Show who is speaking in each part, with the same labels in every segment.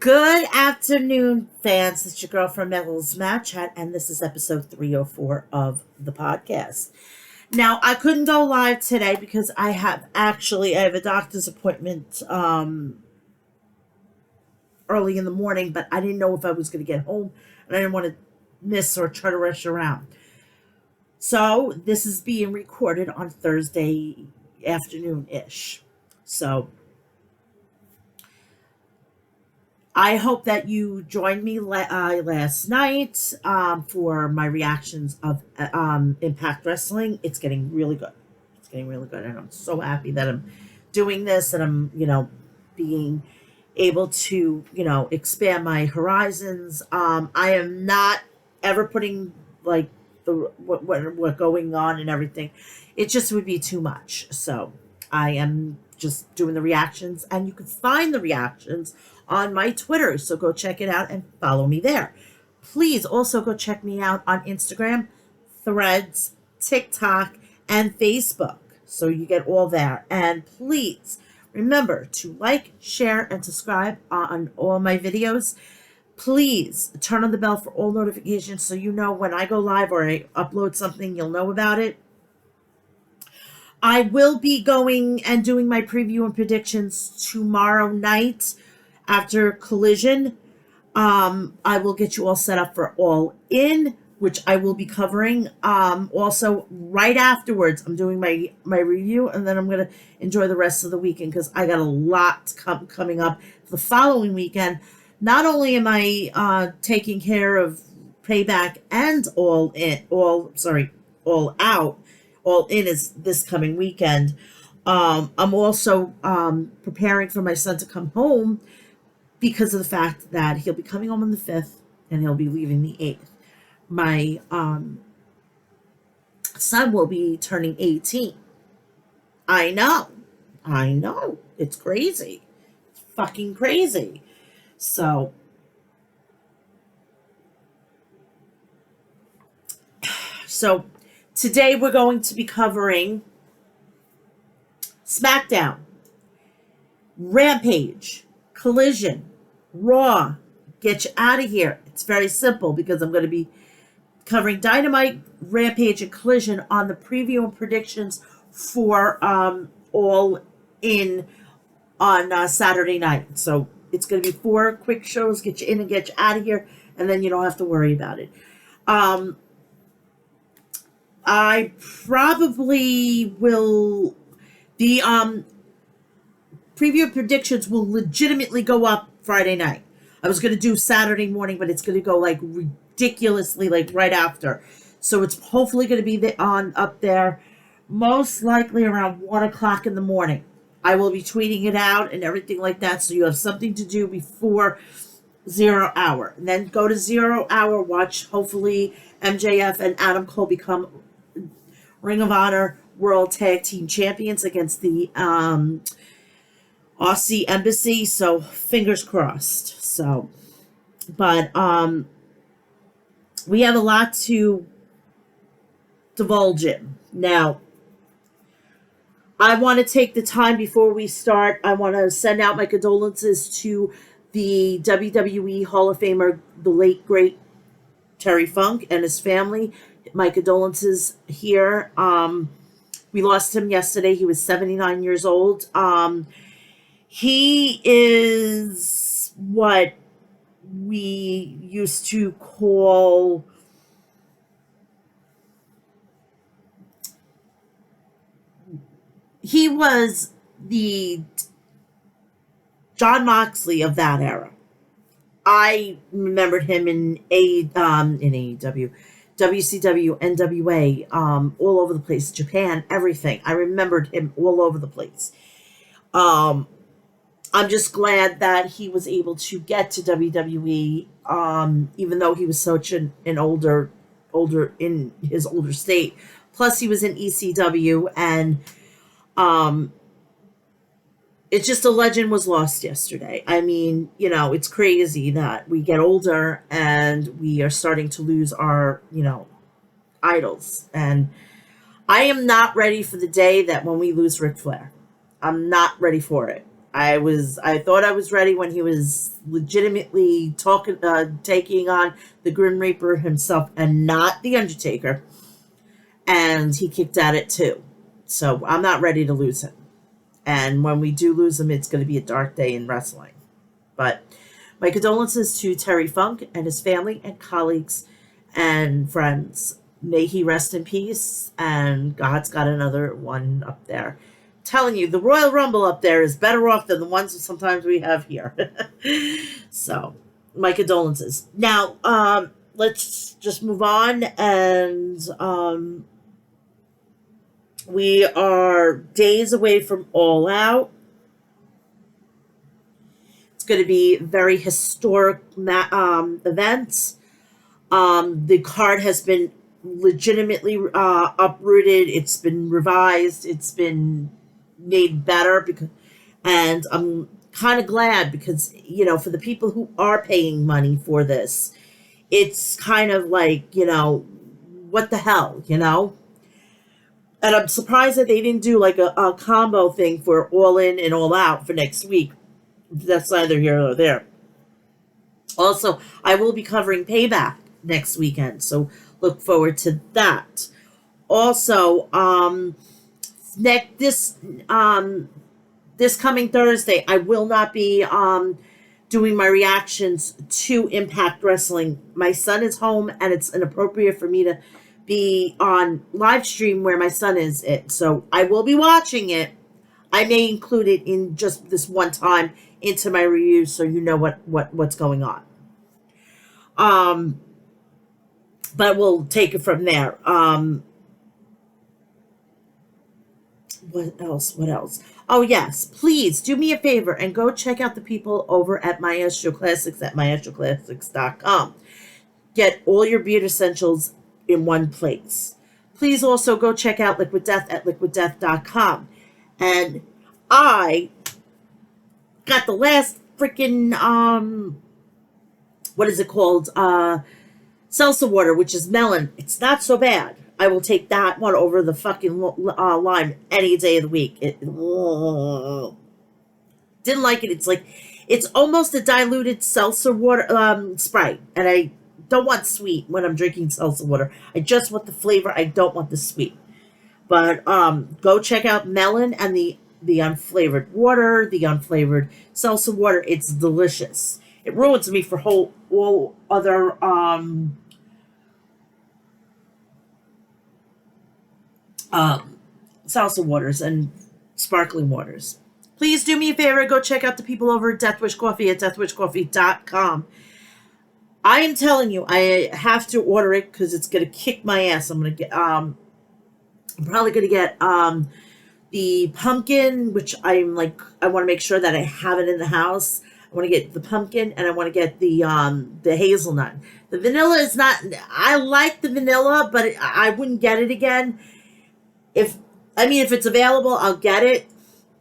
Speaker 1: Good afternoon, fans. It's your girl from Mel'S Mat Chat, and this is episode 304 of the podcast. Now, I couldn't go live today because I have a doctor's appointment early in the morning, but I didn't know if I was going to get home, and I didn't want to miss or try to rush around. So, this is being recorded on Thursday afternoon-ish. So, I hope that you joined me last night for my reactions of Impact Wrestling. It's getting really good. It's getting really good, and I'm so happy that I'm doing this and I'm, being able to, expand my horizons. I am not ever putting like what going on and everything. It just would be too much. So I am just doing the reactions, and you can find the reactions on my Twitter. So go check it out and follow me there. Please also go check me out on Instagram, Threads, TikTok, and Facebook. So you get all there. And please remember to like, share, and subscribe on all my videos. Please turn on the bell for all notifications so you know when I go live or I upload something, you'll know about it. I will be going and doing my preview and predictions tomorrow night after Collision. I will get you all set up for All In, which I will be covering. Also, right afterwards, I'm doing my review, and then I'm going to enjoy the rest of the weekend because I got a lot coming up the following weekend. Not only am I taking care of Payback and All Out. All In is this coming weekend. I'm also preparing for my son to come home because of the fact that he'll be coming home on the 5th and he'll be leaving the 8th. My son will be turning 18. I know. It's crazy. It's fucking crazy. So today we're going to be covering SmackDown, Rampage, Collision, Raw. Get you out of here. It's very simple because I'm going to be covering Dynamite, Rampage, and Collision on the preview and predictions for All In on Saturday night. So it's going to be 4 quick shows, get you in and get you out of here, and then you don't have to worry about it. I probably will. The preview predictions will legitimately go up Friday night. I was going to do Saturday morning, but it's going to go like ridiculously like right after. So it's hopefully going to be up there most likely around 1 o'clock in the morning. I will be tweeting it out and everything like that, so you have something to do before 0 hour. And then go to 0 hour, watch hopefully MJF and Adam Cole become Ring of Honor World Tag Team Champions against the Aussie Embassy. So fingers crossed. So, but we have a lot to divulge in. Now, I want to take the time before we start. I want to send out my condolences to the WWE Hall of Famer, the late, great Terry Funk and his family. My condolences here. We lost him yesterday. He was 79 years old. He is what we used to call he was the John Moxley of that era. I remembered him in AEW, WCW, NWA, all over the place, Japan, everything. I remembered him all over the place. I'm just glad that he was able to get to WWE, even though he was such an older in his older state. Plus, he was in ECW, and it's just a legend was lost yesterday. I mean, it's crazy that we get older and we are starting to lose our, idols. And I am not ready for the day that when we lose Ric Flair. I'm not ready for it. I thought I was ready when he was legitimately taking on the Grim Reaper himself and not the Undertaker, and he kicked at it too. So I'm not ready to lose him. And when we do lose him, it's going to be a dark day in wrestling. But my condolences to Terry Funk and his family and colleagues and friends. May he rest in peace, and God's got another one up there. Telling you, the Royal Rumble up there is better off than the ones that sometimes we have here. So, my condolences. Now, let's just move on, and we are days away from All Out. It's going to be a very historic event. The card has been legitimately uprooted. It's been revised. It's been made better and I'm kind of glad because, for the people who are paying money for this, it's kind of like, what the hell, And I'm surprised that they didn't do like a combo thing for All In and All Out for next week. That's neither here nor there. Also, I will be covering Payback next weekend, so look forward to that. Also, this coming Thursday, I will not be doing my reactions to Impact Wrestling. My son is home, and it's inappropriate for me to be on live stream where my son is. So I will be watching it. I may include it in just this one time into my review, so you know what's going on. But we'll take it from there. What else? Oh, yes. Please do me a favor and go check out the people over at Maestro Classics at maestroclassics.com. Get all your beard essentials in one place. Please also go check out Liquid Death at liquiddeath.com. And I got the last freaking, what is it called? Seltzer water, which is melon. It's not so bad. I will take that one over the fucking lime any day of the week. Didn't like it. It's almost a diluted seltzer water Sprite, and I don't want sweet when I'm drinking seltzer water. I just want the flavor. I don't want the sweet. But go check out melon and the unflavored water, the unflavored seltzer water. It's delicious. It ruins me for all other salsa waters and sparkling waters. Please do me a favor, go check out the people over at Death Wish Coffee at deathwishcoffee.com. I am telling you, I have to order it because it's gonna kick my ass. I'm probably gonna get the pumpkin, which I want to make sure that I have it in the house. I want to get the pumpkin, and I want to get the hazelnut. The vanilla is not. I like the vanilla, but I wouldn't get it again. If it's available, I'll get it,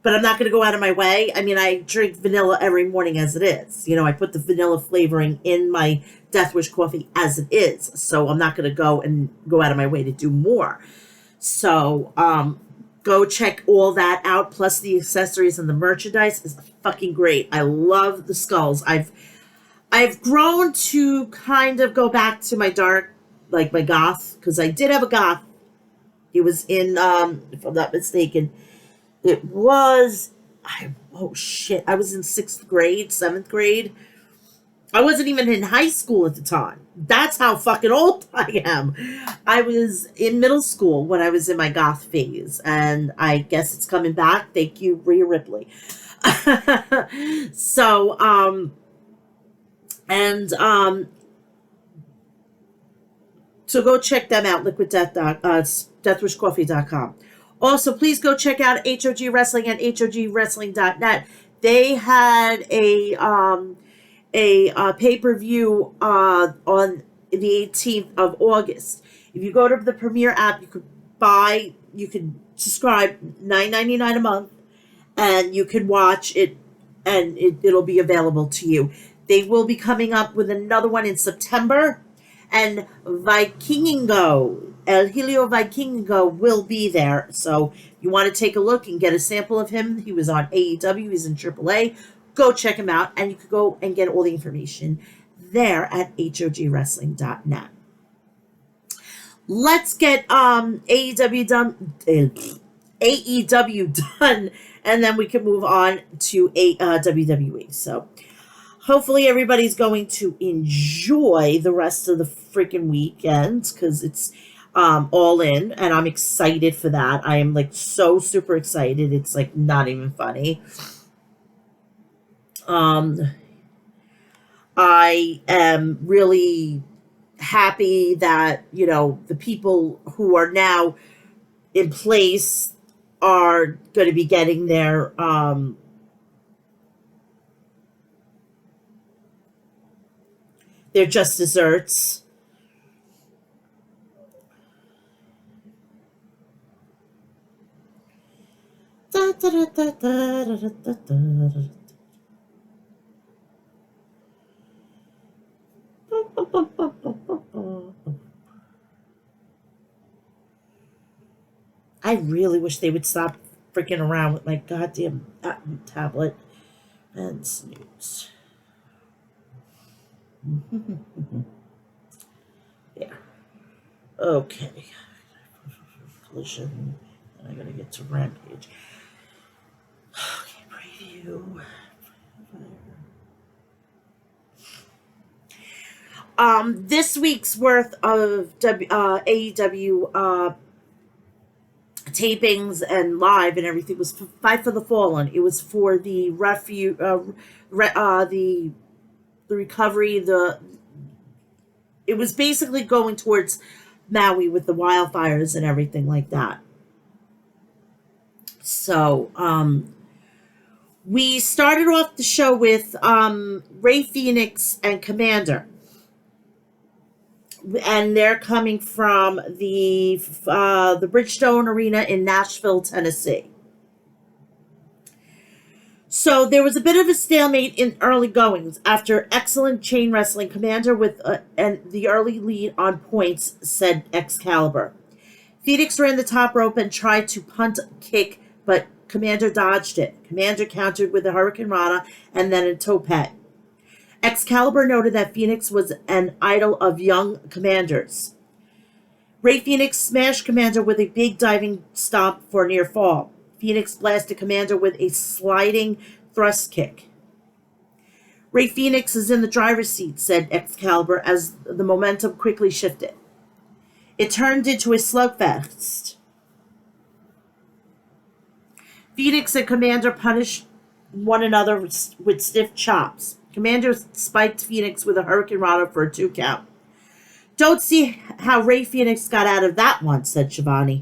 Speaker 1: but I'm not going to go out of my way. I drink vanilla every morning as it is. I put the vanilla flavoring in my Death Wish coffee as it is, so I'm not going to go out of my way to do more. So, go check all that out, plus the accessories and the merchandise is fucking great. I love the skulls. I've grown to kind of go back to my dark, like my goth, because I did have a goth. It was in, if I'm not mistaken, it was, I was in 6th grade, 7th grade. I wasn't even in high school at the time. That's how fucking old I am. I was in middle school when I was in my goth phase, and I guess it's coming back. Thank you, Rhea Ripley. So, so go check them out, deathwishcoffee.com. Also, please go check out HOG Wrestling at hogwrestling.net. They had a pay-per-view on the 18th of August. If you go to the Premier app, you could subscribe $9.99 a month, and you can watch it, and it'll be available to you. They will be coming up with another one in September, and Vikingo El Helio Vikingo will be there. So you want to take a look and get a sample of him. He was on AEW. He's in AAA. Go check him out. And you could go and get all the information there at hogwrestling.net. Let's get AEW done. AEW done, and then we can move on to WWE. So hopefully everybody's going to enjoy the rest of the freaking weekend because it's all in, and I'm excited for that. I am like so super excited. It's like not even funny. I am really happy that, you know, the people who are now in place are going to be getting their just desserts. Da, da, da, da, da, da, da, da. I really wish they would stop freaking around with my goddamn tablet and snooze. Yeah. Okay. Collision. And I gotta get to Rampage. Okay, preview. This week's worth of AEW tapings and live and everything was Fight for the Fallen. It was for the the recovery. It was basically going towards Maui with the wildfires and everything like that. So, we started off the show with Rey Fenix and Commander. And they're coming from the Bridgestone Arena in Nashville, Tennessee. So there was a bit of a stalemate in early goings after excellent chain wrestling. Commander with and the early lead on points, said Excalibur. Phoenix ran the top rope and tried to punt kick, but Commander dodged it. Commander countered with a Hurricane Rana and then a tope. Excalibur noted that Phoenix was an idol of young commanders. Rey Fenix smashed Commander with a big diving stomp for a near fall. Phoenix blasted Commander with a sliding thrust kick. Rey Fenix is in the driver's seat, said Excalibur, as the momentum quickly shifted. It turned into a slugfest. Phoenix and Commander punished one another with stiff chops. Commander spiked Phoenix with a Hurricane Rana for a 2 count. Don't see how Rey Fenix got out of that one, said Shivani.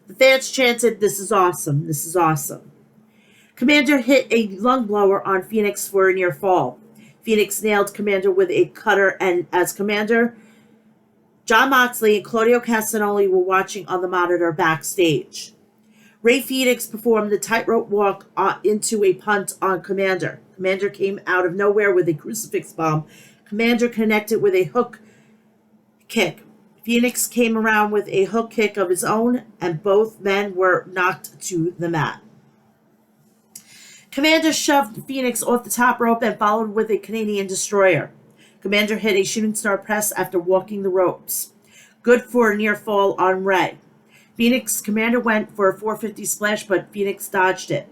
Speaker 1: The fans chanted, "This is awesome, this is awesome." Commander hit a lung blower on Phoenix for a near fall. Phoenix nailed Commander with a cutter, and as Commander, Jon Moxley and Claudio Castagnoli were watching on the monitor backstage. Rey Fenix performed the tightrope walk into a punt on Commander. Commander came out of nowhere with a crucifix bomb. Commander connected with a hook kick. Phoenix came around with a hook kick of his own, and both men were knocked to the mat. Commander shoved Phoenix off the top rope and followed with a Canadian destroyer. Commander hit a shooting star press after walking the ropes. Good for a near fall on Rey. Phoenix Commander went for a 450 splash, but Phoenix dodged it.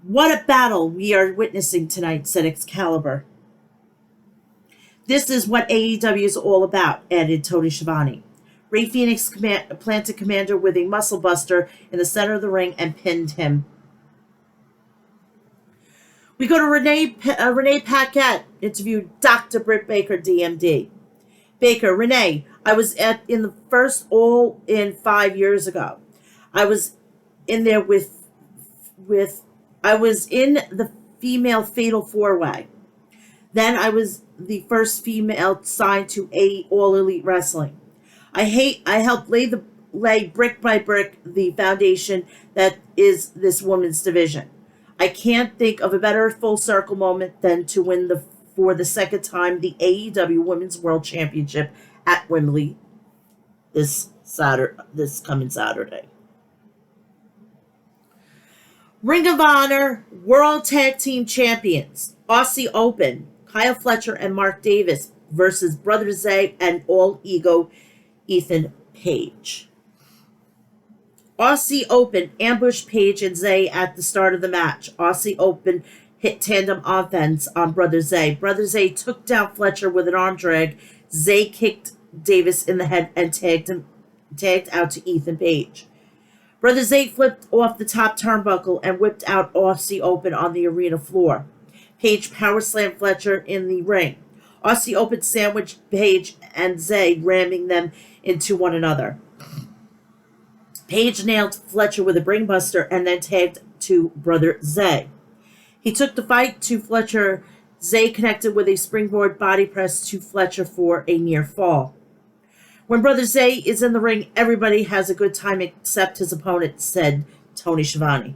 Speaker 1: What a battle we are witnessing tonight, said Excalibur. This is what AEW is all about, added Tony Schiavone. Rey Fenix planted Commander with a muscle buster in the center of the ring and pinned him. We go to Renee Paquette interviewed Dr. Britt Baker, DMD. Baker, Renee, I was in the first All In 5 years ago. I was in there I was in the female Fatal 4-Way. Then I was the first female signed to All Elite Wrestling. I helped lay brick by brick the foundation that is this women's division. I can't think of a better full circle moment than to win for the second time the AEW Women's World Championship at Wembley this coming Saturday. Ring of Honor World Tag Team Champions, Aussie Open, Kyle Fletcher and Mark Davis versus Brother Zay and All Ego Ethan Page. Aussie Open ambushed Page and Zay at the start of the match. Aussie Open hit tandem offense on Brother Zay. Brother Zay took down Fletcher with an arm drag. Zay kicked Davis in the head and tagged out to Ethan Page. Brother Zay flipped off the top turnbuckle and whipped out Aussie Open on the arena floor. Page power slammed Fletcher in the ring. Aussie Open sandwiched Page and Zay, ramming them into one another. Page nailed Fletcher with a brainbuster and then tagged to Brother Zay. He took the fight to Fletcher. Zay connected with a springboard body press to Fletcher for a near fall. When Brother Zay is in the ring, everybody has a good time except his opponent, said Tony Schiavone.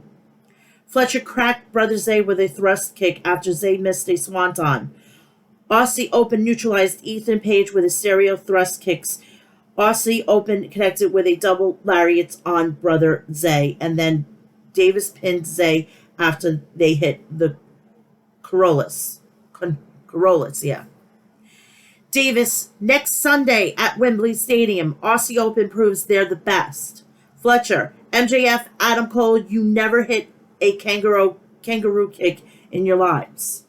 Speaker 1: Fletcher cracked Brother Zay with a thrust kick after Zay missed a swanton. Aussie Open neutralized Ethan Page with a stereo thrust kicks. Aussie Open connected with a double lariat on Brother Zay, and then Davis pinned Zay after they hit the Corollas. Yeah. Davis, next Sunday at Wembley Stadium, Aussie Open proves they're the best. Fletcher, MJF, Adam Cole, you never hit a kangaroo kick in your lives.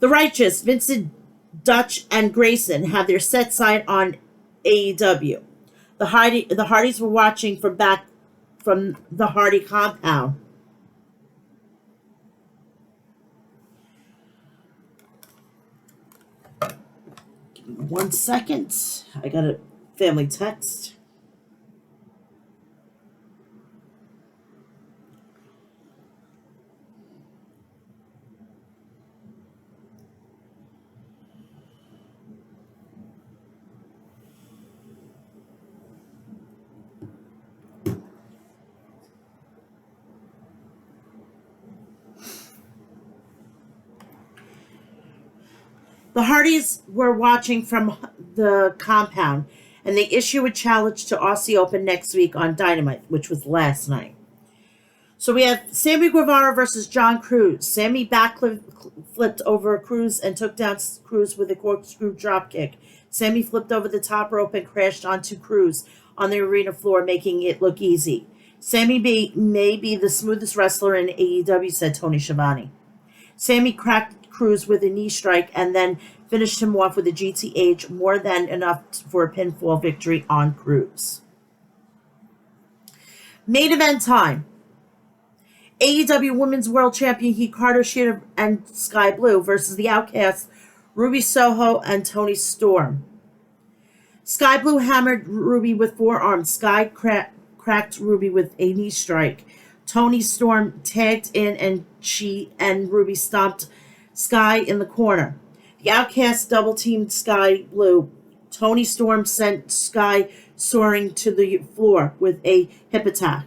Speaker 1: The Righteous, Vincent, Dutch, and Grayson have their set sight on AEW. The Hardys were watching from the Hardy compound. Give me 1 second. I got a family text. The Hardys were watching from the compound, and they issue a challenge to Aussie Open next week on Dynamite, which was last night. So we have Sammy Guevara versus John Cruz. Sammy backflipped over Cruz and took down Cruz with a corkscrew dropkick. Sammy flipped over the top rope and crashed onto Cruz on the arena floor, making it look easy. Sammy may be the smoothest wrestler in AEW, said Tony Schiavone. Sammy cracked Cruz with a knee strike and then finished him off with a GTH, more than enough for a pinfall victory on Cruz. Main event time. AEW Women's World Champion Hikaru Shida and Sky Blue versus the Outcasts, Ruby Soho and Toni Storm. Sky Blue hammered Ruby with forearms. Sky cracked Ruby with a knee strike. Toni Storm tagged in and she and Ruby stomped Sky in the corner. The Outcasts double-teamed Sky Blue. Toni Storm sent Sky soaring to the floor with a hip attack.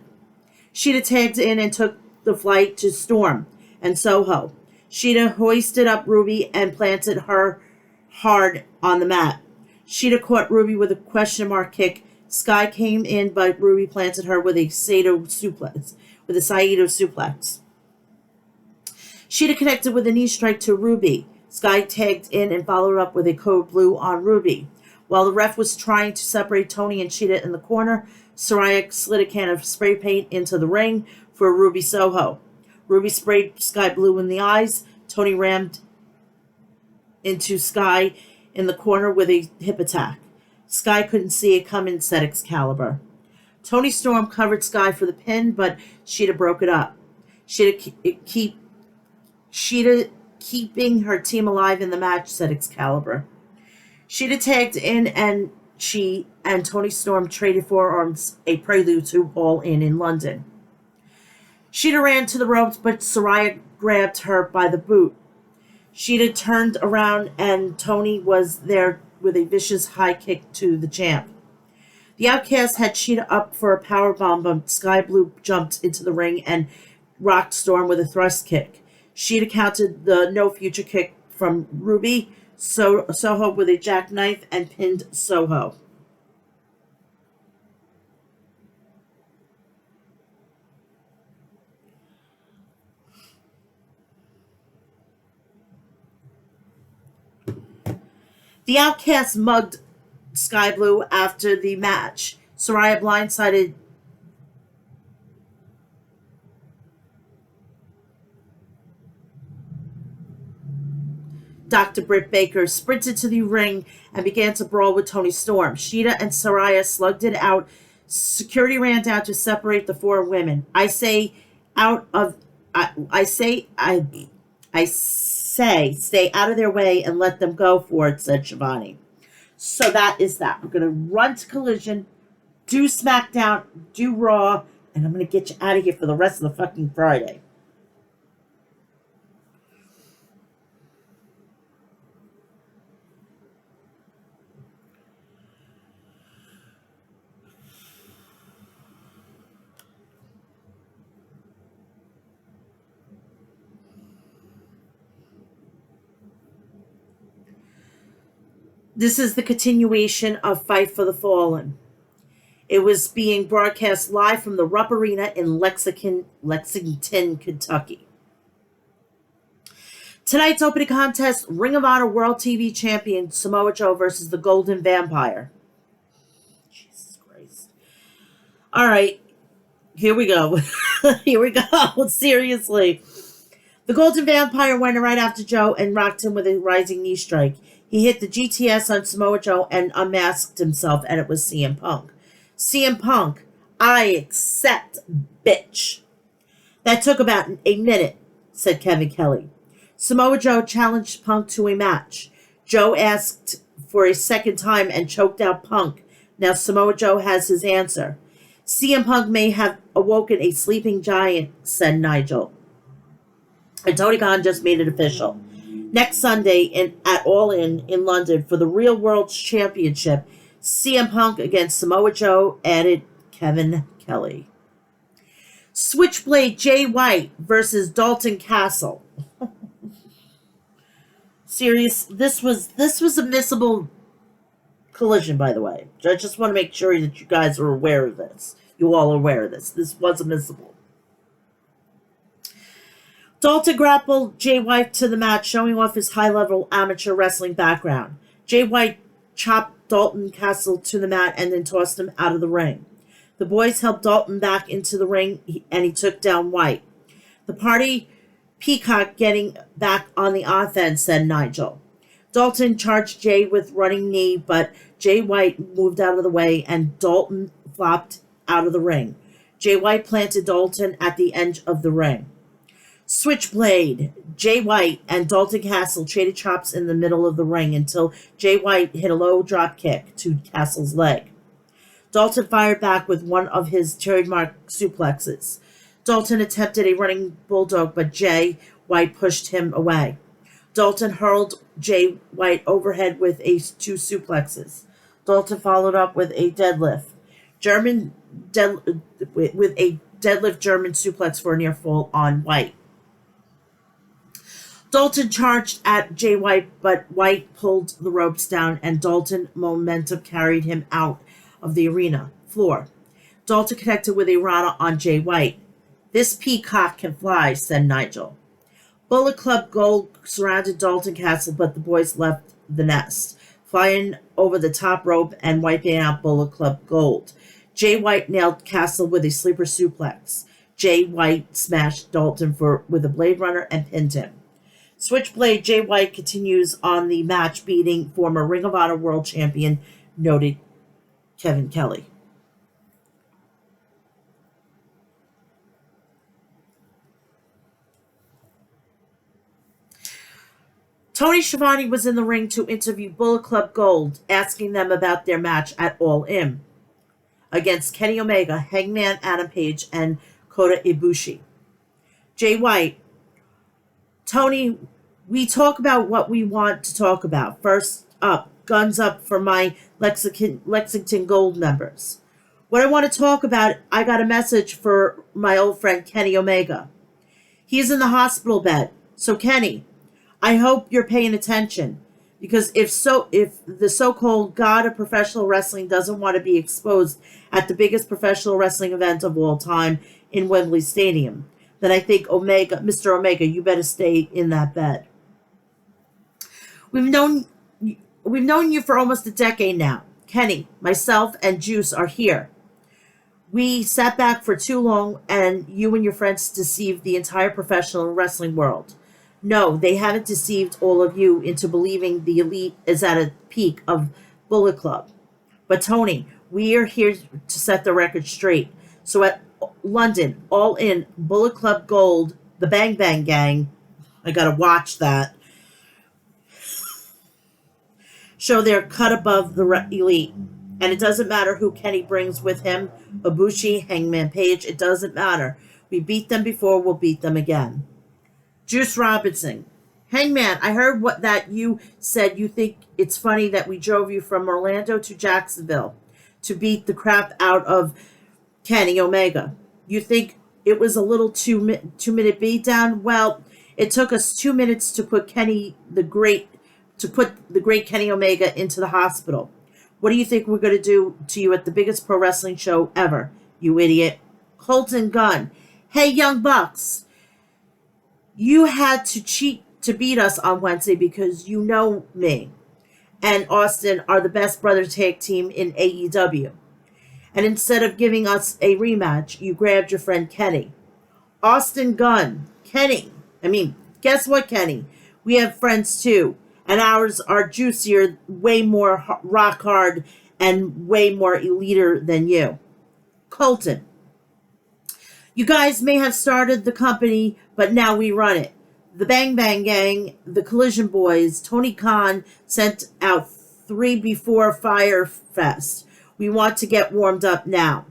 Speaker 1: Shida tagged in and took the flight to Storm and Soho. Shida hoisted up Ruby and planted her hard on the mat. Shida caught Ruby with a question mark kick. Sky came in, but Ruby planted her with a Saito suplex. Shida connected with a knee strike to Ruby. Sky tagged in and followed up with a code blue on Ruby. While the ref was trying to separate Toni and Shida in the corner, Saraya slid a can of spray paint into the ring for Ruby Soho. Ruby sprayed Sky blue in the eyes. Toni rammed into Sky in the corner with a hip attack. Sky couldn't see it coming, said Excalibur. Toni Storm covered Sky for the pin, but Shida broke it up. Shida keeping her team alive in the match, said Excalibur. Shida tagged in and she and Toni Storm traded forearms, a prelude to All In London. Shida ran to the ropes, but Saraya grabbed her by the boot. Shida turned around and Toni was there with a vicious high kick to the champ. The Outcast had Shida up for a powerbomb, but Sky Blue jumped into the ring and rocked Storm with a thrust kick. Shida countered the no future kick from Ruby Soho with a jackknife and pinned Soho. The Outcast mugged Sky Blue after the match. Saraya blindsided Dr. Britt Baker, sprinted to the ring and began to brawl with Tony Storm. Sheeta and Saraya slugged it out. Security ran down to separate the four women. I say stay out of their way and let them go for it, said Shivani. So that is that. We're going to run to Collision, do SmackDown, do Raw, and I'm going to get you out of here for the rest of the fucking Friday. This is the continuation of Fight for the Fallen. It was being broadcast live from the Rupp Arena in Lexington, Kentucky. Tonight's opening contest, Ring of Honor World TV Champion Samoa Joe versus the Golden Vampire. Jesus Christ. All right, here we go. Here we go. Seriously. The Golden Vampire went right after Joe and rocked him with a rising knee strike. He hit the GTS on Samoa Joe and unmasked himself, and it was CM Punk. CM Punk, I accept, bitch. That took about a minute, said Kevin Kelly. Samoa Joe challenged Punk to a match. Joe asked for a second time and choked out Punk. Now Samoa Joe has his answer. CM Punk may have awoken a sleeping giant, said Nigel. And Tony Khan just made it official. Next Sunday at All In London for the Real World Championship, CM Punk against Samoa Joe, added Kevin Kelly. Switchblade Jay White versus Dalton Castle. Serious, this was a missable collision, by the way. I just want to make sure that you guys are aware of this. You all are aware of this. This was a missable. Dalton grappled Jay White to the mat, showing off his high-level amateur wrestling background. Jay White chopped Dalton Castle to the mat and then tossed him out of the ring. The boys helped Dalton back into the ring, and he took down White. The party peacock getting back on the offense, said Nigel. Dalton charged Jay with running knee, but Jay White moved out of the way, and Dalton flopped out of the ring. Jay White planted Dalton at the edge of the ring. Switchblade, Jay White, and Dalton Castle traded chops in the middle of the ring until Jay White hit a low drop kick to Castle's leg. Dalton fired back with one of his trademark suplexes. Dalton attempted a running bulldog, but Jay White pushed him away. Dalton hurled Jay White overhead with two suplexes. Dalton followed up with a deadlift. With a deadlift German suplex for a near fall on White. Dalton charged at Jay White, but White pulled the ropes down, and Dalton momentum carried him out of the arena floor. Dalton connected with a Rana on Jay White. This peacock can fly, said Nigel. Bullet Club Gold surrounded Dalton Castle, but the boys left the nest, flying over the top rope and wiping out Bullet Club Gold. Jay White nailed Castle with a sleeper suplex. Jay White smashed Dalton with a Blade Runner and pinned him. Switchblade Jay White continues on the match, beating former Ring of Honor World Champion, noted Kevin Kelly. Tony Schiavone was in the ring to interview Bullet Club Gold, asking them about their match at All In against Kenny Omega, Hangman Adam Page, and Kota Ibushi. Jay White, Tony, we talk about what we want to talk about. First up, guns up for my Lexington Gold members. What I want to talk about, I got a message for my old friend Kenny Omega. He's in the hospital bed. So Kenny, I hope you're paying attention, because if the so-called god of professional wrestling doesn't want to be exposed at the biggest professional wrestling event of all time in Wembley Stadium, then I think Mr. Omega, you better stay in that bed. We've known we've known you for almost a decade now. Kenny, myself, and Juice are here. We sat back for too long, and you and your friends deceived the entire professional wrestling world. No, they haven't deceived all of you into believing the elite is at a peak of Bullet Club. But Tony, we are here to set the record straight. So at London, All In, Bullet Club Gold, the Bang Bang Gang, I gotta watch that, show they're cut above the elite. And it doesn't matter who Kenny brings with him, Ibushi, Hangman Page, it doesn't matter. We beat them before, we'll beat them again. Juice Robinson. Hangman, I heard what that you said you think it's funny that we drove you from Orlando to Jacksonville to beat the crap out of Kenny Omega. You think it was a little 2 minute beatdown? Well, it took us 2 minutes to put the great Kenny Omega into the hospital. What do you think we're going to do to you at the biggest pro wrestling show ever, you idiot? Colton Gunn. Hey, Young Bucks. You had to cheat to beat us on Wednesday because you know me and Austin are the best brother tag team in AEW. And instead of giving us a rematch, you grabbed your friend Kenny. Austin Gunn. Kenny. Guess what, Kenny? We have friends too. And ours are juicier, way more rock hard, and way more eliter than you. Colton. You guys may have started the company, but now we run it. The Bang Bang Gang, the Collision Boys, Tony Khan sent out 3 before Fire Fest. We want to get warmed up now.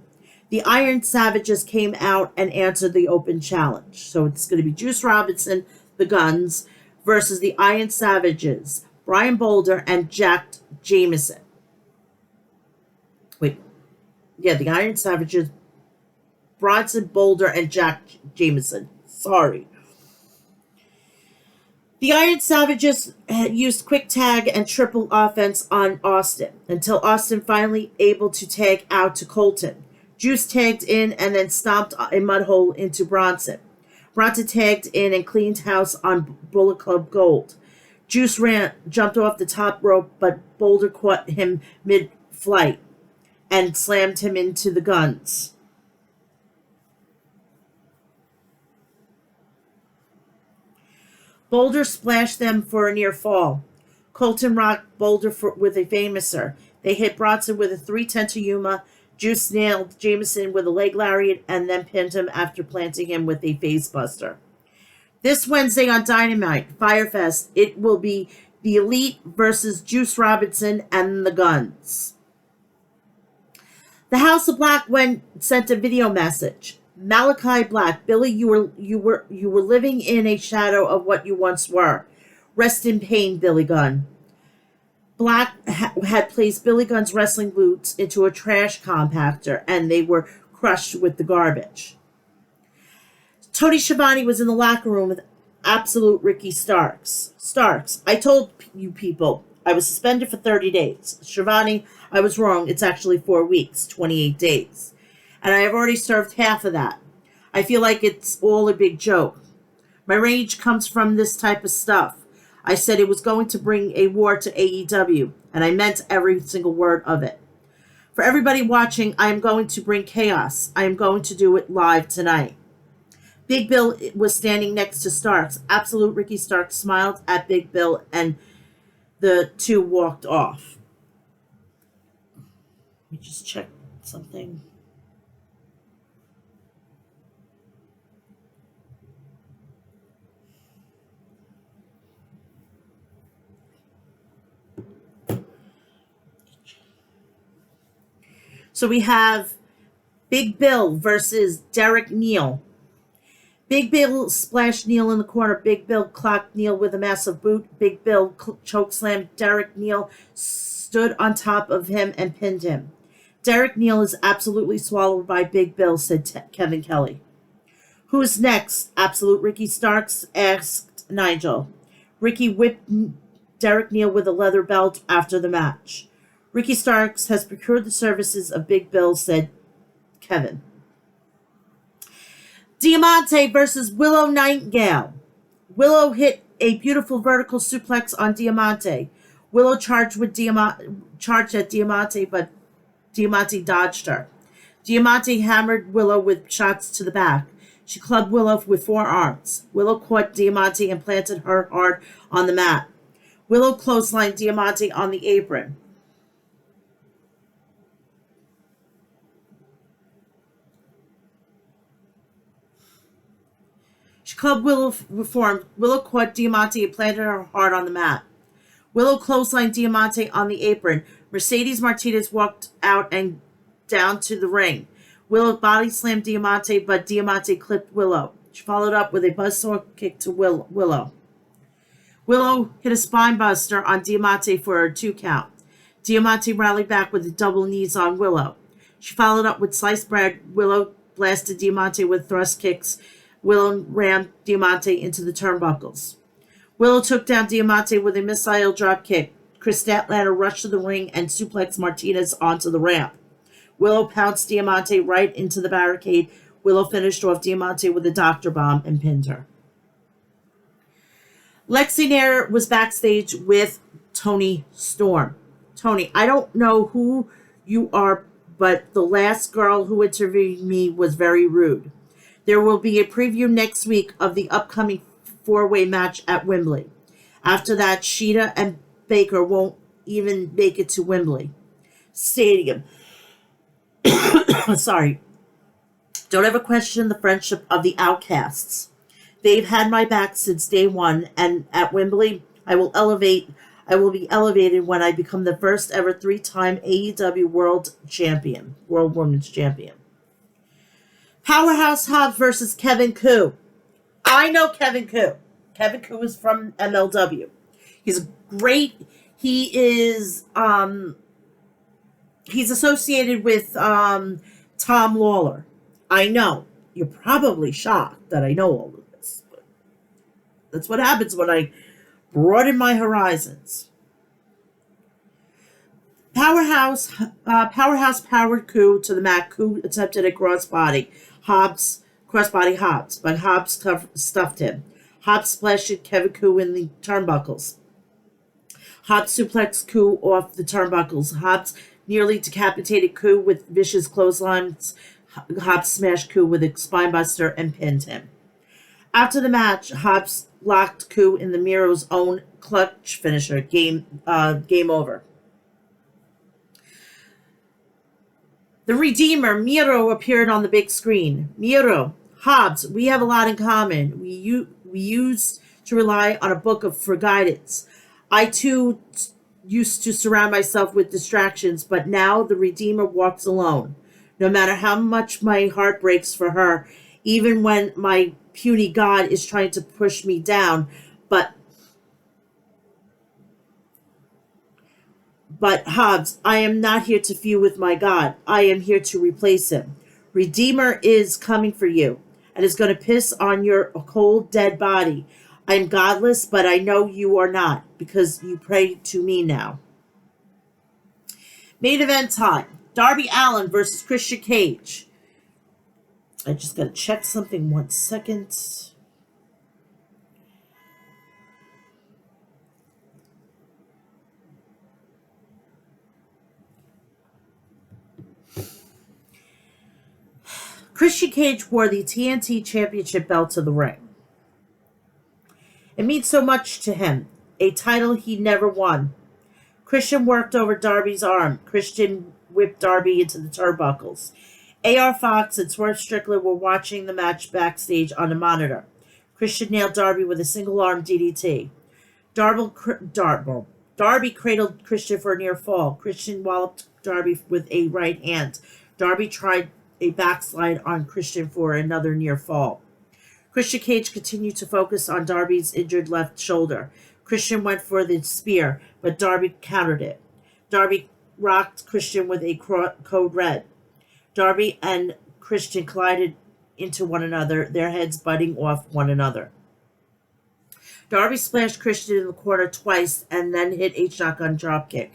Speaker 1: The Iron Savages came out and answered the open challenge. So it's going to be Juice Robinson, the Guns, versus the Iron Savages, Brian Boulder and Jack Jameson. The Iron Savages, Bronson Boulder and Jack Jameson. Sorry. The Iron Savages used quick tag and triple offense on Austin until Austin finally able to tag out to Colton. Juice tagged in and then stomped a mud hole into Bronson. Bronson tagged in and cleaned house on Bullet Club Gold. Juice jumped off the top rope, but Boulder caught him mid-flight and slammed him into the Guns. Boulder splashed them for a near fall. Colton rocked Boulder with a famouser. They hit Bronson with a 310 to Yuma. Juice nailed Jameson with a leg lariat and then pinned him after planting him with a facebuster. This Wednesday on Dynamite, Firefest, it will be the Elite versus Juice Robinson and the Guns. The House of Black sent a video message. Malachi Black, Billy, you were living in a shadow of what you once were. Rest in pain, Billy Gunn. Black had placed Billy Gunn's wrestling boots into a trash compactor, and they were crushed with the garbage. Tony Schiavone was in the locker room with Absolute Ricky Starks. Starks, I told you people I was suspended for 30 days. Schiavone, I was wrong. It's actually 4 weeks, 28 days. And I have already served half of that. I feel like it's all a big joke. My rage comes from this type of stuff. I said it was going to bring a war to AEW, and I meant every single word of it. For everybody watching, I am going to bring chaos. I am going to do it live tonight. Big Bill was standing next to Starks. Absolute Ricky Starks smiled at Big Bill, and the two walked off. Let me just check something. So we have Big Bill versus Derek Neal. Big Bill splashed Neal in the corner. Big Bill clocked Neal with a massive boot. Big Bill chokeslammed Derek Neal, stood on top of him, and pinned him. Derek Neal is absolutely swallowed by Big Bill, said Kevin Kelly. Who's next? Absolute Ricky Starks asked Nigel. Ricky whipped Derek Neal with a leather belt after the match. Ricky Starks has procured the services of Big Bill, said Kevin. Diamante versus Willow Nightingale. Willow hit a beautiful vertical suplex on Diamante. Willow charged at Diamante, but Diamante dodged her. Diamante hammered Willow with shots to the back. She clubbed Willow with forearms. Willow caught Diamante and planted her hard on the mat. Willow clotheslined Diamante on the apron. She clubbed Willow with forearms. Willow caught Diamante and planted her hard on the mat. Willow clotheslined Diamante on the apron. Mercedes Martinez walked out and down to the ring. Willow body slammed Diamante, but Diamante clipped Willow. She followed up with a buzzsaw kick to Willow. Willow hit a spine buster on Diamante for a 2 count. Diamante rallied back with a double knees on Willow. She followed up with sliced bread. Willow blasted Diamante with thrust kicks. Willow rammed Diamante into the turnbuckles. Willow took down Diamante with a missile drop kick. Chris Statlander rushed to the ring and suplexed Martinez onto the ramp. Willow pounced Diamante right into the barricade. Willow finished off Diamante with a doctor bomb and pinned her. Lexi Nair was backstage with Toni Storm. Toni, I don't know who you are, but the last girl who interviewed me was very rude. There will be a preview next week of the upcoming 4-way match at Wembley. After that, Sheeta and Baker won't even make it to Wembley Stadium. Sorry. Don't ever question the friendship of the Outcasts. They've had my back since day one, and at Wembley, I will be elevated when I become the first ever 3-time AEW World Women's Champion. Powerhouse Hobbs versus Kevin Koo. I know Kevin Koo. Kevin Koo is from MLW. He's great. He's associated with Tom Lawler. I know. You're probably shocked that I know all of this. But that's what happens when I broaden my horizons. Powerhouse powered Koo to the mat. Koo attempted a crossbody Hobbs, but Hobbs stuffed him. Hobbs splashed Kevin Koo in the turnbuckles. Hobbs suplexed Koo off the turnbuckles. Hobbs nearly decapitated Koo with vicious clotheslines. Hobbs smashed Koo with a spinebuster and pinned him. After the match, Hobbs locked Koo in the Miro's own clutch finisher. Game over. The Redeemer, Miro, appeared on the big screen. Miro, Hobbs, we have a lot in common. We used to rely on a book for guidance. I, too, used to surround myself with distractions, but now the Redeemer walks alone. No matter how much my heart breaks for her, even when my puny God is trying to push me down, But Hobbs, I am not here to feud with my God. I am here to replace him. Redeemer is coming for you and is going to piss on your cold, dead body. I am godless, but I know you are not because you pray to me now. Main event time. Darby Allin versus Christian Cage. I just got to check something 1 second. Christian Cage wore the TNT Championship belt to the ring. It means so much to him, a title he never won. Christian worked over Darby's arm. Christian whipped Darby into the turnbuckles. A.R. Fox and Swerve Strickland were watching the match backstage on the monitor. Christian nailed Darby with a single-arm DDT. Darby cradled Christian for a near fall. Christian walloped Darby with a right hand. Darby tried a backslide on Christian for another near fall. Christian Cage continued to focus on Darby's injured left shoulder. Christian went for the spear, but Darby countered it. Darby rocked Christian with a code red. Darby and Christian collided into one another, their heads butting off one another. Darby splashed Christian in the corner twice and then hit a shotgun dropkick.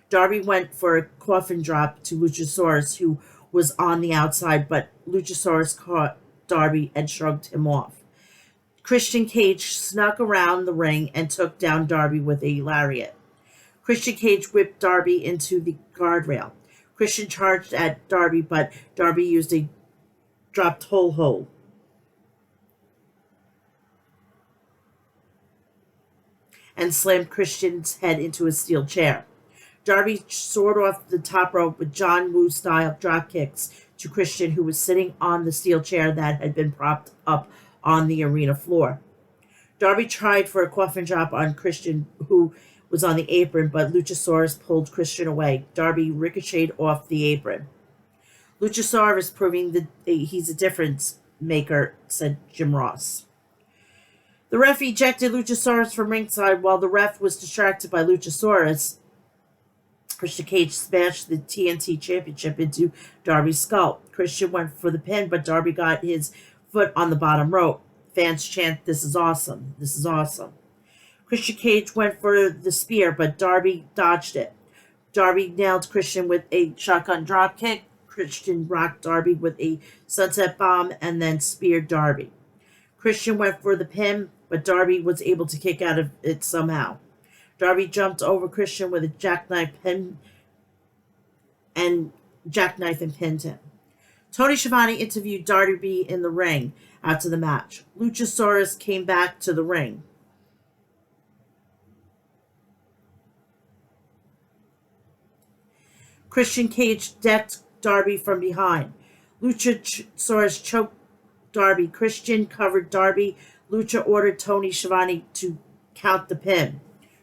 Speaker 1: Darby went for a coffin drop to Luchasaurus, who was on the outside, but Luchasaurus caught Darby and shrugged him off. Christian Cage snuck around the ring and took down Darby with a lariat. Christian Cage whipped Darby into the guardrail. Christian charged at Darby, but Darby used a dropped whole hold and slammed Christian's head into a steel chair. Darby soared off the top rope with John Woo style drop kicks to Christian, who was sitting on the steel chair that had been propped up on the arena floor. Darby tried for a coffin drop on Christian, who was on the apron, but Luchasaurus pulled Christian away. Darby ricocheted off the apron. Luchasaurus proving that he's a difference maker, said Jim Ross. The ref ejected Luchasaurus from ringside while the ref was distracted by Luchasaurus. Christian Cage smashed the TNT Championship into Darby's skull. Christian went for the pin, but Darby got his foot on the bottom rope. Fans chant, "This is awesome. This is awesome." Christian Cage went for the spear, but Darby dodged it. Darby nailed Christian with a shotgun dropkick. Christian rocked Darby with a sunset bomb and then speared Darby. Christian went for the pin, but Darby was able to kick out of it somehow. Darby jumped over Christian with a jackknife and pinned him. Tony Schiavone interviewed Darby in the ring after the match. Luchasaurus came back to the ring. Christian Cage decked Darby from behind. Luchasaurus choked Darby. Christian covered Darby. Lucha ordered Tony Schiavone to count the pin.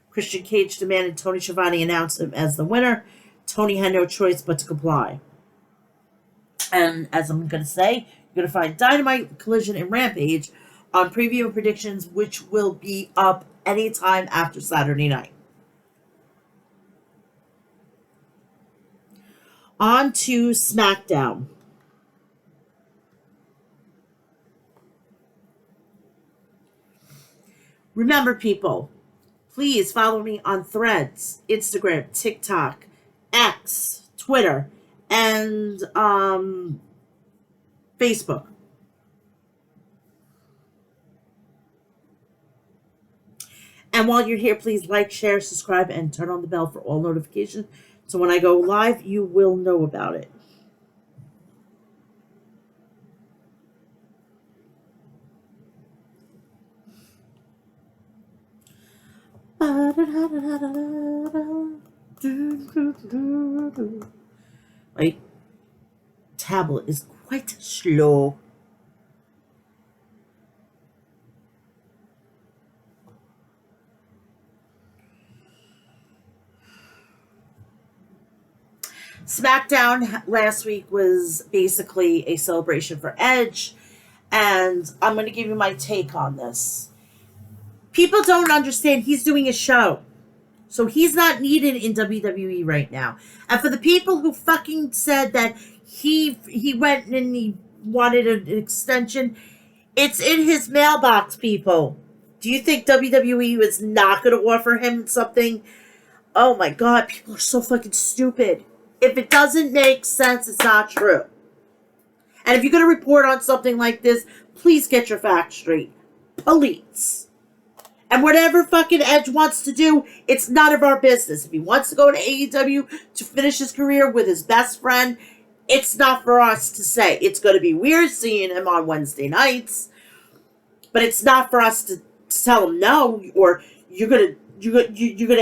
Speaker 1: Christian Cage demanded Tony Schiavone announce him as the winner. Tony had no choice but to comply. And as I'm going to say, you're going to find Dynamite, Collision, and Rampage on Preview and Predictions, which will be up anytime after Saturday night. On to SmackDown. Remember, people, please follow me on Threads, Instagram, TikTok, X, Twitter, and Facebook. And while you're here, please like, share, subscribe, and turn on the bell for all notifications. So when I go live, you will know about it. My tablet is quite slow. SmackDown last week was basically a celebration for Edge, and I'm going to give you my take on this. People don't understand he's doing a show, so he's not needed in WWE right now. And for the people who fucking said that he went and he wanted an extension, it's in his mailbox, people. Do you think WWE was not going to offer him something? Oh my God, people are so fucking stupid. If it doesn't make sense, it's not true. And if you're going to report on something like this, please get your facts straight. Please. And whatever fucking Edge wants to do, it's none of our business. If he wants to go to AEW to finish his career with his best friend, it's not for us to say. It's going to be weird seeing him on Wednesday nights, but it's not for us to tell him no, or you're gonna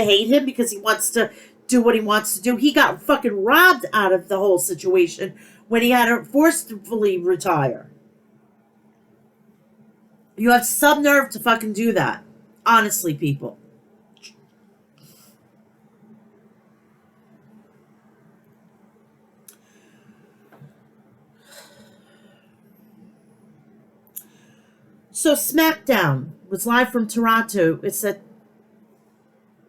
Speaker 1: hate him because he wants to do what he wants to do. He got fucking robbed out of the whole situation when he had to forcefully retire. You have some nerve to fucking do that. Honestly, people. So SmackDown was live from Toronto. It's set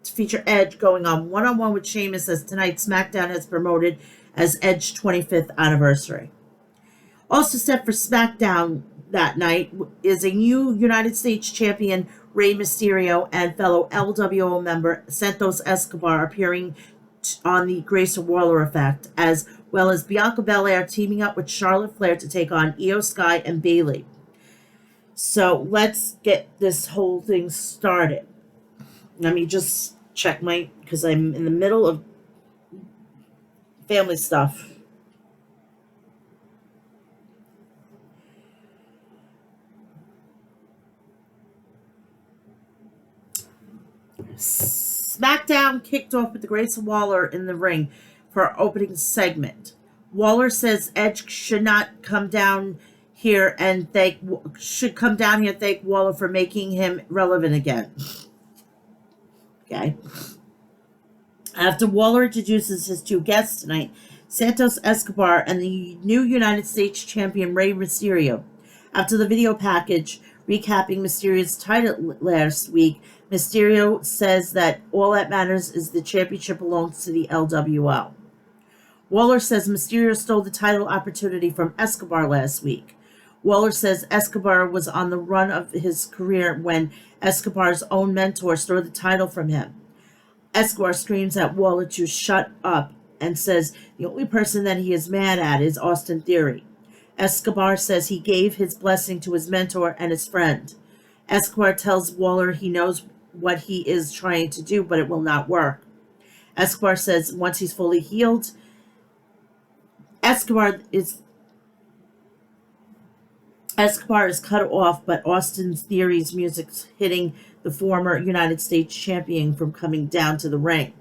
Speaker 1: to feature Edge going on one-on-one with Sheamus, as tonight SmackDown has promoted as Edge 25th anniversary. Also set for SmackDown that night is a new United States champion, Rey Mysterio, and fellow LWO member Santos Escobar appearing on the Grayson Waller effect, as well as Bianca Belair teaming up with Charlotte Flair to take on Io Sky and Bayley. So let's get this whole thing started. Let me just check my, because I'm in the middle of family stuff. SmackDown kicked off with the Grace Waller in the ring for our opening segment. Waller says Edge should not come down here and thank Waller for making him relevant again. Okay. After Waller introduces his two guests tonight, Santos Escobar and the new United States champion Rey Mysterio. After the video package recapping Mysterio's title last week, Mysterio says that all that matters is the championship belongs to the LWL. Waller says Mysterio stole the title opportunity from Escobar last week. Waller says Escobar was on the run of his career when Escobar's own mentor stole the title from him. Escobar screams at Waller to shut up and says the only person that he is mad at is Austin Theory. Escobar says he gave his blessing to his mentor and his friend. Escobar tells Waller he knows what he is trying to do, but it will not work. Escobar says once he's fully healed, Escobar is cut off, but Austin Theory's music's hitting the former United States champion from coming down to the ring.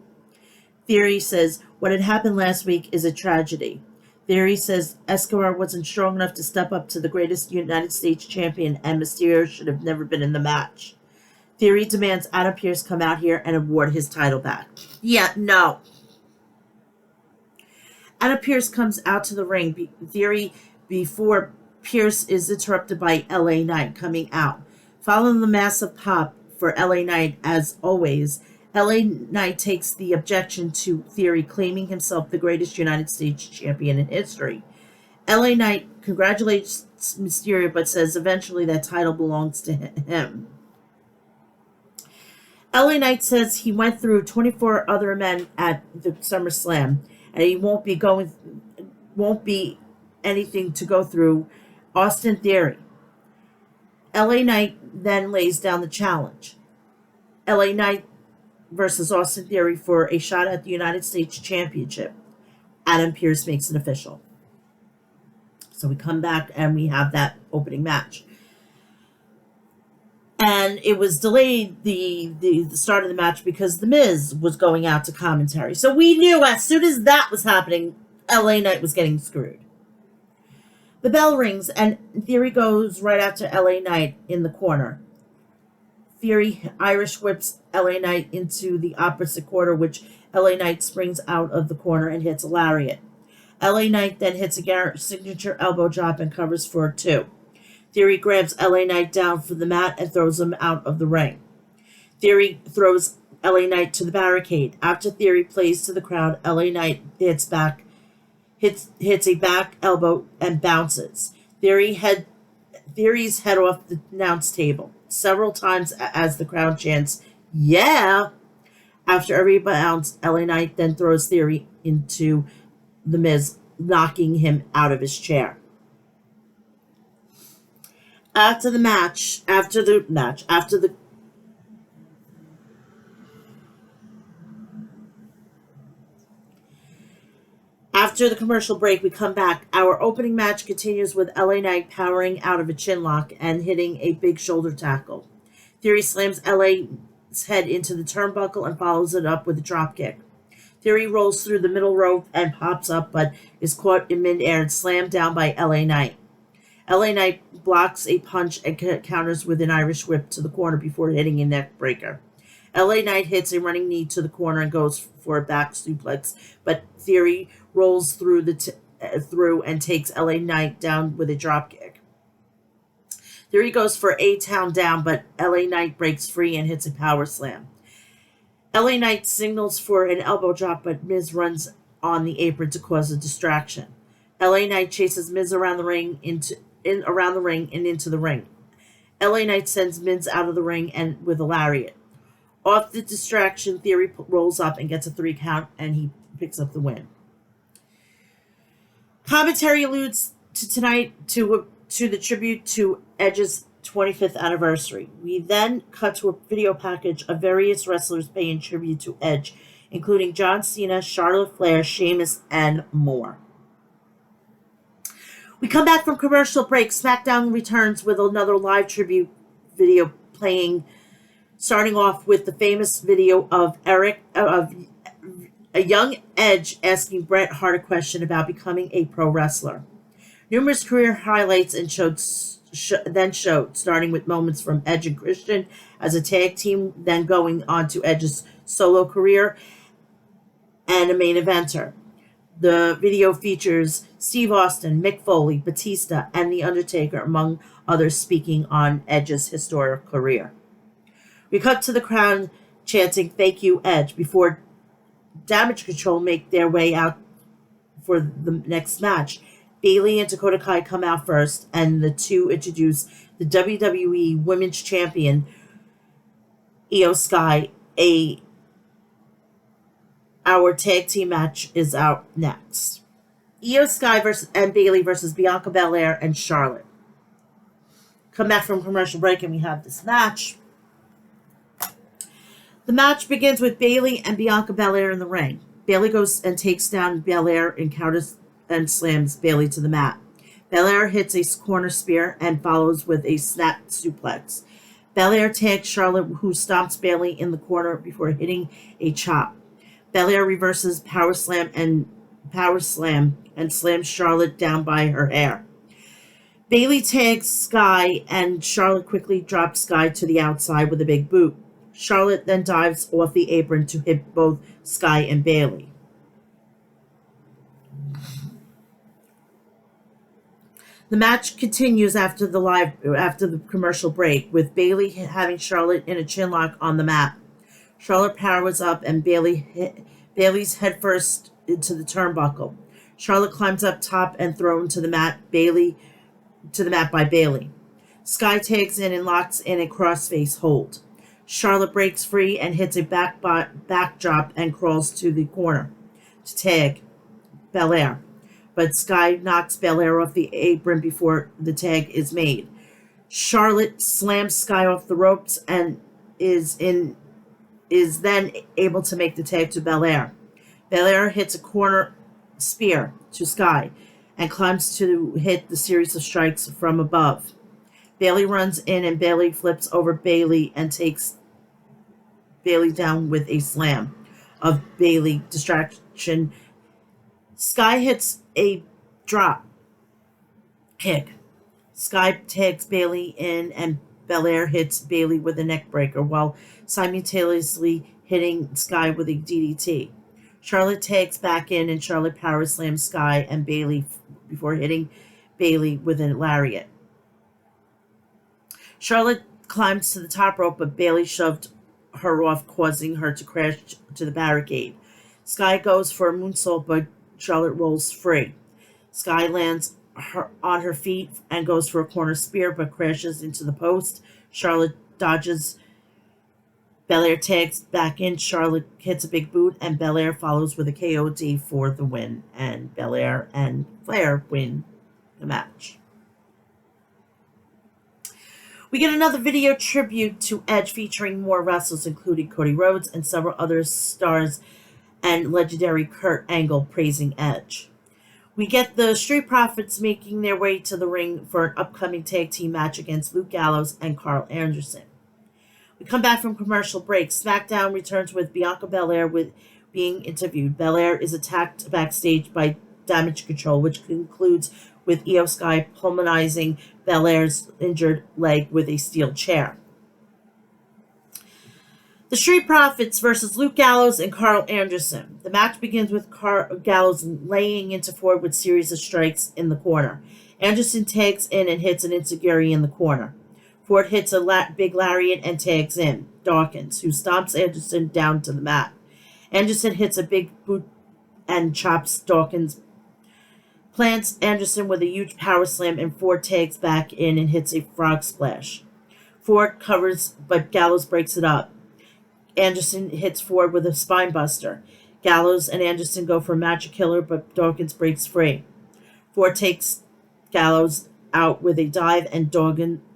Speaker 1: Theory says what had happened last week is a tragedy. Theory says Escobar wasn't strong enough to step up to the greatest United States champion, and Mysterio should have never been in the match. Theory demands Adam Pearce come out here and award his title back. Yeah, no. Adam Pearce comes out to the ring. Theory before Pearce is interrupted by LA Knight coming out. Following the massive pop for LA Knight, as always, LA Knight takes the objection to Theory, claiming himself the greatest United States champion in history. LA Knight congratulates Mysterio, but says eventually that title belongs to him. LA Knight says he went through 24 other men at the SummerSlam, and he won't be anything to go through Austin Theory. LA Knight then lays down the challenge. LA Knight versus Austin Theory for a shot at the United States Championship. Adam Pearce makes it official. So we come back and we have that opening match. And it was delayed, the start of the match, because The Miz was going out to commentary. So we knew as soon as that was happening, LA Knight was getting screwed. The bell rings, and Theory goes right after LA Knight in the corner. Theory Irish whips LA Knight into the opposite corner, which LA Knight springs out of the corner and hits a lariat. LA Knight then hits a signature elbow drop and covers for 2. Theory grabs LA Knight down from the mat and throws him out of the ring. Theory throws LA Knight to the barricade. After Theory plays to the crowd, LA Knight hits a back elbow and bounces. Theory's head off the announce table several times as the crowd chants, "Yeah!" After every bounce, LA Knight then throws Theory into The Miz, knocking him out of his chair. After the commercial break, we come back. Our opening match continues with LA Knight powering out of a chinlock and hitting a big shoulder tackle. Theory slams LA's head into the turnbuckle and follows it up with a dropkick. Theory rolls through the middle rope and pops up, but is caught in midair and slammed down by LA Knight. LA Knight blocks a punch and counters with an Irish whip to the corner before hitting a neck breaker. LA Knight hits a running knee to the corner and goes for a back suplex, but Theory rolls through and takes LA Knight down with a dropkick. Theory goes for A-Town down, but LA Knight breaks free and hits a power slam. LA Knight signals for an elbow drop, but Miz runs on the apron to cause a distraction. LA Knight chases Miz around the ring into the ring. LA Knight sends Miz out of the ring and with a lariat. Off the distraction, Theory rolls up and gets a 3 count, and he picks up the win. Commentary alludes to tonight to the tribute to Edge's 25th anniversary. We then cut to a video package of various wrestlers paying tribute to Edge, including John Cena, Charlotte Flair, Sheamus, and more. We come back from commercial break. SmackDown returns with another live tribute video playing, starting off with the famous video of a young Edge asking Bret Hart a question about becoming a pro wrestler. Numerous career highlights and showed, starting with moments from Edge and Christian as a tag team, then going on to Edge's solo career and a main eventer. The video features Steve Austin, Mick Foley, Batista, and The Undertaker, among others, speaking on Edge's historic career. We cut to the crowd chanting "Thank you, Edge" before Damage Control make their way out for the next match. Bayley and Dakota Kai come out first, and the two introduce the WWE Women's Champion, Io Sky. Our tag team match is out next. Io Sky and Bayley versus Bianca Belair and Charlotte. Come back from commercial break, and we have this match. The match begins with Bayley and Bianca Belair in the ring. Bayley goes and takes down Belair and counters and slams Bayley to the mat. Belair hits a corner spear and follows with a snap suplex. Belair tags Charlotte, who stomps Bayley in the corner before hitting a chop. Belair reverses power slam and slams Charlotte down by her hair. Bayley tags Sky, and Charlotte quickly drops Sky to the outside with a big boot. Charlotte then dives off the apron to hit both Sky and Bayley. The match continues after the commercial break, with Bayley having Charlotte in a chinlock on the mat. Charlotte powers up, and Bayley's head first into the turnbuckle. Charlotte climbs up top and thrown to the mat by Bayley. Sky tags in and locks in a crossface hold. Charlotte breaks free and hits a backdrop and crawls to the corner to tag Belair, but Sky knocks Belair off the apron before the tag is made. Charlotte slams Sky off the ropes and is then able to make the tag to Belair. Belair hits a corner spear to Sky and climbs to hit the series of strikes from above. Bayley runs in, and Bayley flips over Bayley and takes Bayley down with a slam of Bayley distraction. Sky hits a drop kick. Sky tags Bayley in, and Belair hits Bayley with a neck breaker while simultaneously hitting Sky with a DDT. Charlotte tags back in, and Charlotte power slams Sky and Bayley before hitting Bayley with a lariat. Charlotte climbs to the top rope, but Bayley shoved her off, causing her to crash to the barricade. Sky goes for a moonsault, but Charlotte rolls free. Sky lands on her feet and goes for a corner spear, but crashes into the post. Charlotte dodges. Belair tags back in. Charlotte hits a big boot, and Belair follows with a KOD for the win. And Belair and Flair win the match. We get another video tribute to Edge featuring more wrestlers, including Cody Rhodes and several other stars, and legendary Kurt Angle praising Edge. We get the Street Profits making their way to the ring for an upcoming tag team match against Luke Gallows and Carl Anderson. We come back from commercial break. SmackDown returns with Bianca Belair being interviewed. Belair is attacked backstage by Damage Control, which concludes with Io Sky pulmonizing Belair's injured leg with a steel chair. The Street Profits versus Luke Gallows and Carl Anderson. The match begins with Gallows laying into Ford with series of strikes in the corner. Anderson tags in and hits an enziguri in the corner. Ford hits a big lariat and tags in Dawkins, who stomps Anderson down to the mat. Anderson hits a big boot and chops Dawkins, plants Anderson with a huge power slam, and Ford tags back in and hits a frog splash. Ford covers, but Gallows breaks it up. Anderson hits Ford with a spine buster. Gallows and Anderson go for a magic killer, but Dawkins breaks free. Ford takes Gallows out with a dive, and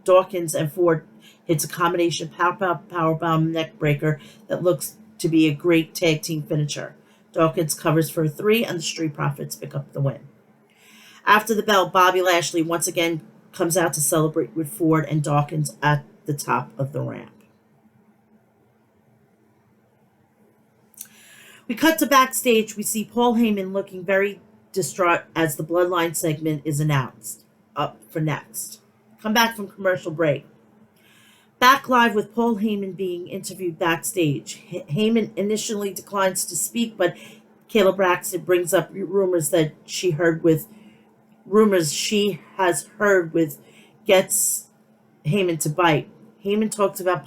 Speaker 1: Dawkins and Ford hits a combination powerbomb neck breaker that looks to be a great tag team finisher. Dawkins covers for a 3, and the Street Profits pick up the win. After the bell, Bobby Lashley once again comes out to celebrate with Ford and Dawkins at the top of the ramp. We cut to backstage. We see Paul Heyman looking very distraught as the Bloodline segment is announced. Up for next. Come back from commercial break. Back live with Paul Heyman being interviewed backstage. Heyman initially declines to speak, but Kayla Braxton brings up rumors she has heard with gets Heyman to bite. Heyman talks about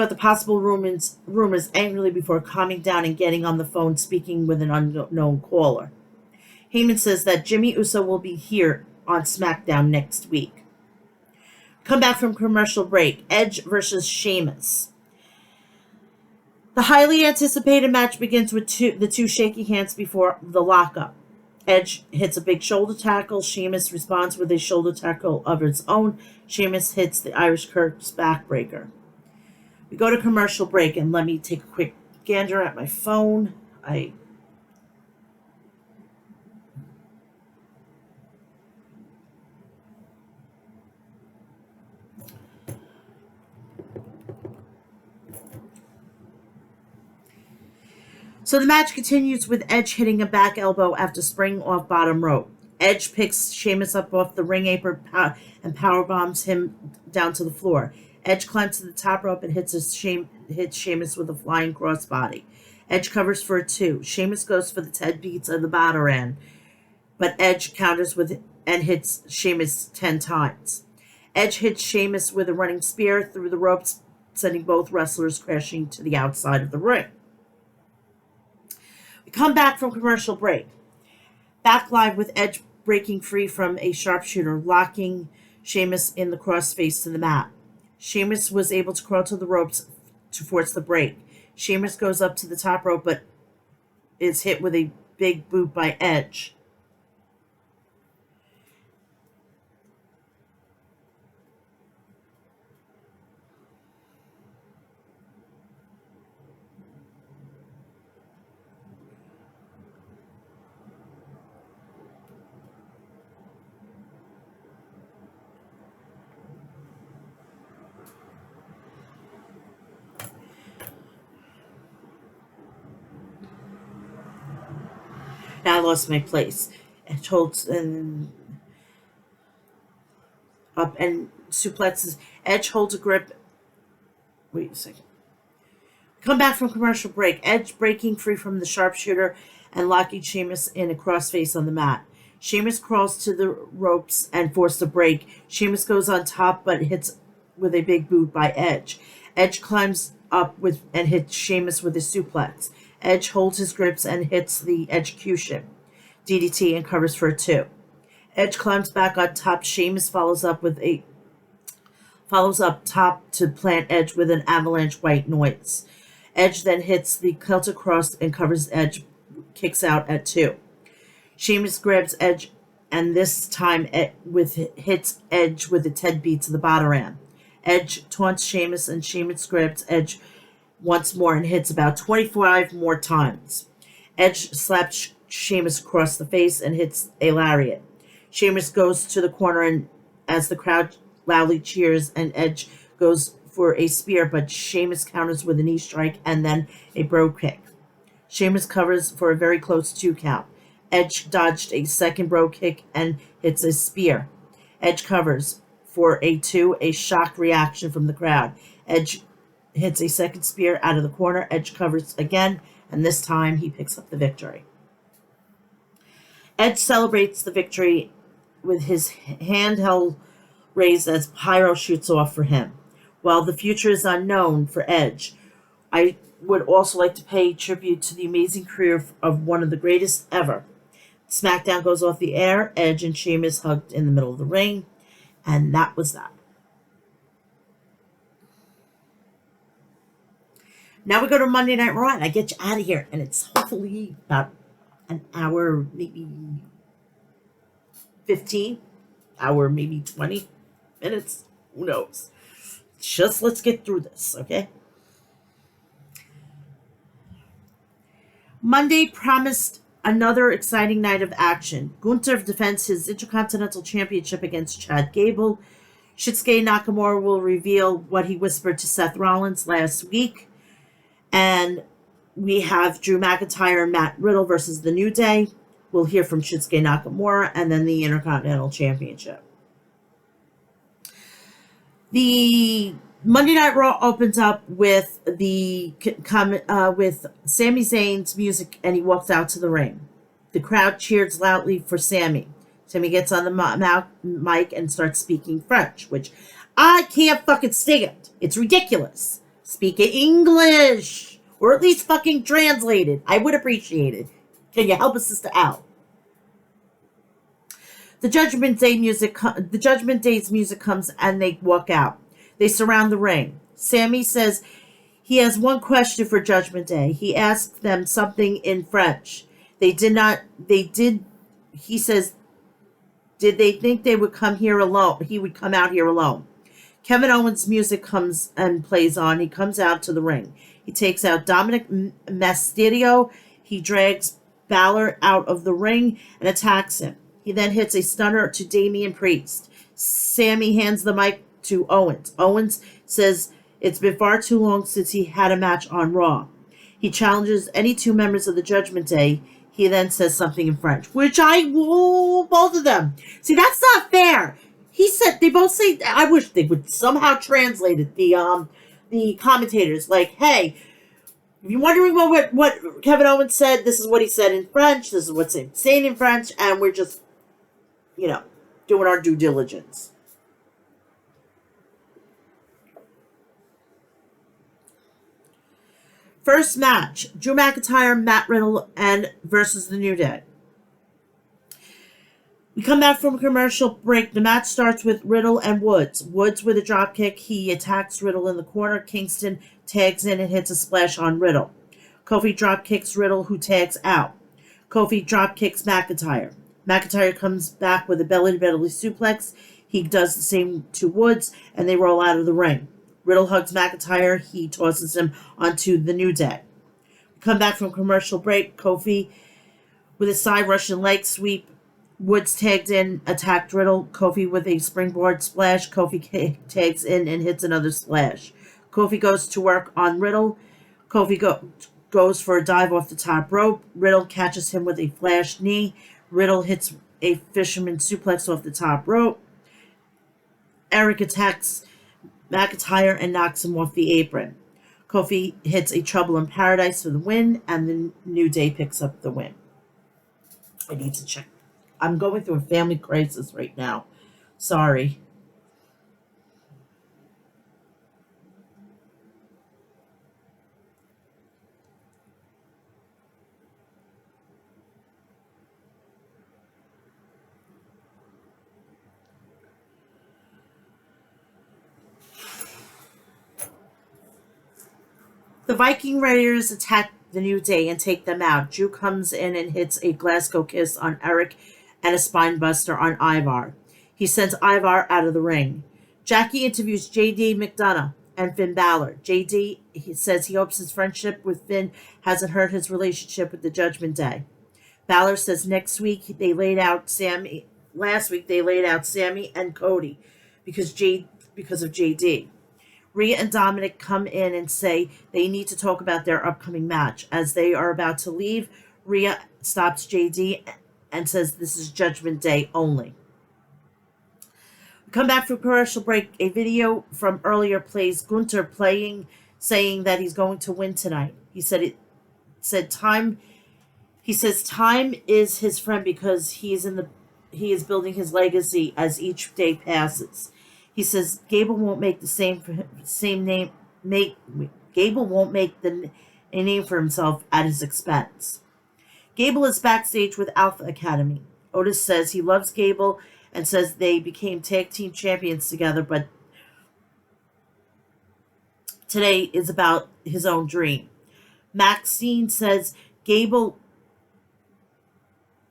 Speaker 1: the possible rumors angrily before calming down and getting on the phone speaking with an unknown caller. Heyman says that Jimmy Uso will be here on SmackDown next week. Come back from commercial break. Edge versus Sheamus. The highly anticipated match begins with the two shaky hands before the lockup. Edge hits a big shoulder tackle. Sheamus responds with a shoulder tackle of its own. Sheamus hits the Irish Curse backbreaker. We go to commercial break, and let me take a quick gander at my phone. So the match continues with Edge hitting a back elbow after springing off bottom rope. Edge picks Sheamus up off the ring apron and power bombs him down to the floor. Edge climbs to the top rope and hits Sheamus with a flying crossbody. Edge covers for a 2. Sheamus goes for the 10 beats of the Bataran, but Edge counters and hits Sheamus 10 times. Edge hits Sheamus with a running spear through the ropes, sending both wrestlers crashing to the outside of the ring. We come back from commercial break. Back live with Edge breaking free from a sharpshooter, locking Sheamus in the crossface to the mat. Sheamus was able to crawl to the ropes to force the break. Sheamus goes up to the top rope, but is hit with a big boot by Edge. Now I lost my place. Edge holds up and suplexes. Edge holds a grip. Wait a second. Come back from commercial break. Edge breaking free from the sharpshooter and locking Sheamus in a crossface on the mat. Sheamus crawls to the ropes and forced a break. Sheamus goes on top but hits with a big boot by Edge. Edge climbs up and hits Sheamus with a suplex. Edge holds his grips and hits the execution DDT and covers for a 2. Edge climbs back on top. Sheamus follows up top to plant Edge with an avalanche white noise. Edge then hits the Celtic Cross and covers Edge, kicks out at 2. Sheamus grabs Edge and this time hits Edge with the 10 beats of the Bataran. Edge taunts Sheamus and Sheamus grabs Edge once more and hits about 25 more times. Edge slaps Sheamus across the face and hits a lariat. Sheamus goes to the corner and as the crowd loudly cheers and Edge goes for a spear, but Sheamus counters with a knee strike and then a bro kick. Sheamus covers for a very close 2 count. Edge dodged a second bro kick and hits a spear. Edge covers for a 2, a shock reaction from the crowd. Edge hits a second spear out of the corner. Edge covers again, and this time he picks up the victory. Edge celebrates the victory with his hand held raised as pyro shoots off for him. While the future is unknown for Edge, I would also like to pay tribute to the amazing career of one of the greatest ever. SmackDown goes off the air. Edge and Sheamus hugged in the middle of the ring, and that was that. Now we go to Monday Night Raw, and I get you out of here, and it's hopefully about an hour, maybe 15. hour, maybe 20 minutes. Who knows? Just let's get through this, okay? Monday promised another exciting night of action. Gunther defends his Intercontinental Championship against Chad Gable. Shinsuke Nakamura will reveal what he whispered to Seth Rollins last week. And we have Drew McIntyre and Matt Riddle versus The New Day. We'll hear from Shinsuke Nakamura, and then the Intercontinental Championship. The Monday Night Raw opens up with with Sami Zayn's music, and he walks out to the ring. The crowd cheers loudly for Sami. Sami gets on the mic and starts speaking French, which I can't fucking stand. It's ridiculous. Speak English, or at least fucking translate it. I would appreciate it. Can you help a sister out? The Judgment Day's music comes, and they walk out. They surround the ring. Sami says he has one question for Judgment Day. He asked them something in French. He says, did they think they would come here alone? He would come out here alone. Kevin Owens' music comes and plays on. He comes out to the ring. He takes out Dominic Mysterio. He drags Balor out of the ring and attacks him. He then hits a stunner to Damian Priest. Sami hands the mic to Owens. Owens says it's been far too long since he had a match on Raw. He challenges any two members of the Judgment Day. He then says something in French, which both of them. See, that's not fair. They both say, I wish they would somehow translate it. The commentators, like, hey, if you're wondering what Kevin Owens said, this is what he said in French, this is what's saying in French, and we're just, doing our due diligence. First match, Drew McIntyre, Matt Riddle, and versus The New Day. We come back from a commercial break. The match starts with Riddle and Woods. Woods with a dropkick. He attacks Riddle in the corner. Kingston tags in and hits a splash on Riddle. Kofi dropkicks Riddle, who tags out. Kofi dropkicks McIntyre. McIntyre comes back with a belly-to-belly suplex. He does the same to Woods, and they roll out of the ring. Riddle hugs McIntyre. He tosses him onto The New Day. We come back from commercial break. Kofi with a side Russian leg sweep. Woods tagged in, attacked Riddle. Kofi with a springboard splash. Kofi tags in and hits another splash. Kofi goes to work on Riddle. Kofi goes for a dive off the top rope. Riddle catches him with a flash knee. Riddle hits a fisherman suplex off the top rope. Eric attacks McIntyre and knocks him off the apron. Kofi hits a Trouble in Paradise for the win, and the New Day picks up the win. I need to check. I'm going through a family crisis right now. Sorry. The Viking Raiders attack the New Day and take them out. Drew comes in and hits a Glasgow kiss on Eric and a spinebuster on Ivar. He sends Ivar out of the ring. Jackie interviews JD McDonough and Finn Balor. JD says he hopes his friendship with Finn hasn't hurt his relationship with the Judgment Day. Balor says last week they laid out Sami and Cody because of JD. Rhea and Dominic come in and say they need to talk about their upcoming match. As they are about to leave, Rhea stops JD and says this is Judgment Day only. We come back from commercial break. A video from earlier plays Gunther saying that he's going to win tonight. He said time is his friend because he is building his legacy as each day passes. He says Gable won't make Gable won't make a name for himself at his expense. Gable is backstage with Alpha Academy. Otis says he loves Gable and says they became tag team champions together, but today is about his own dream. Maxine says Gable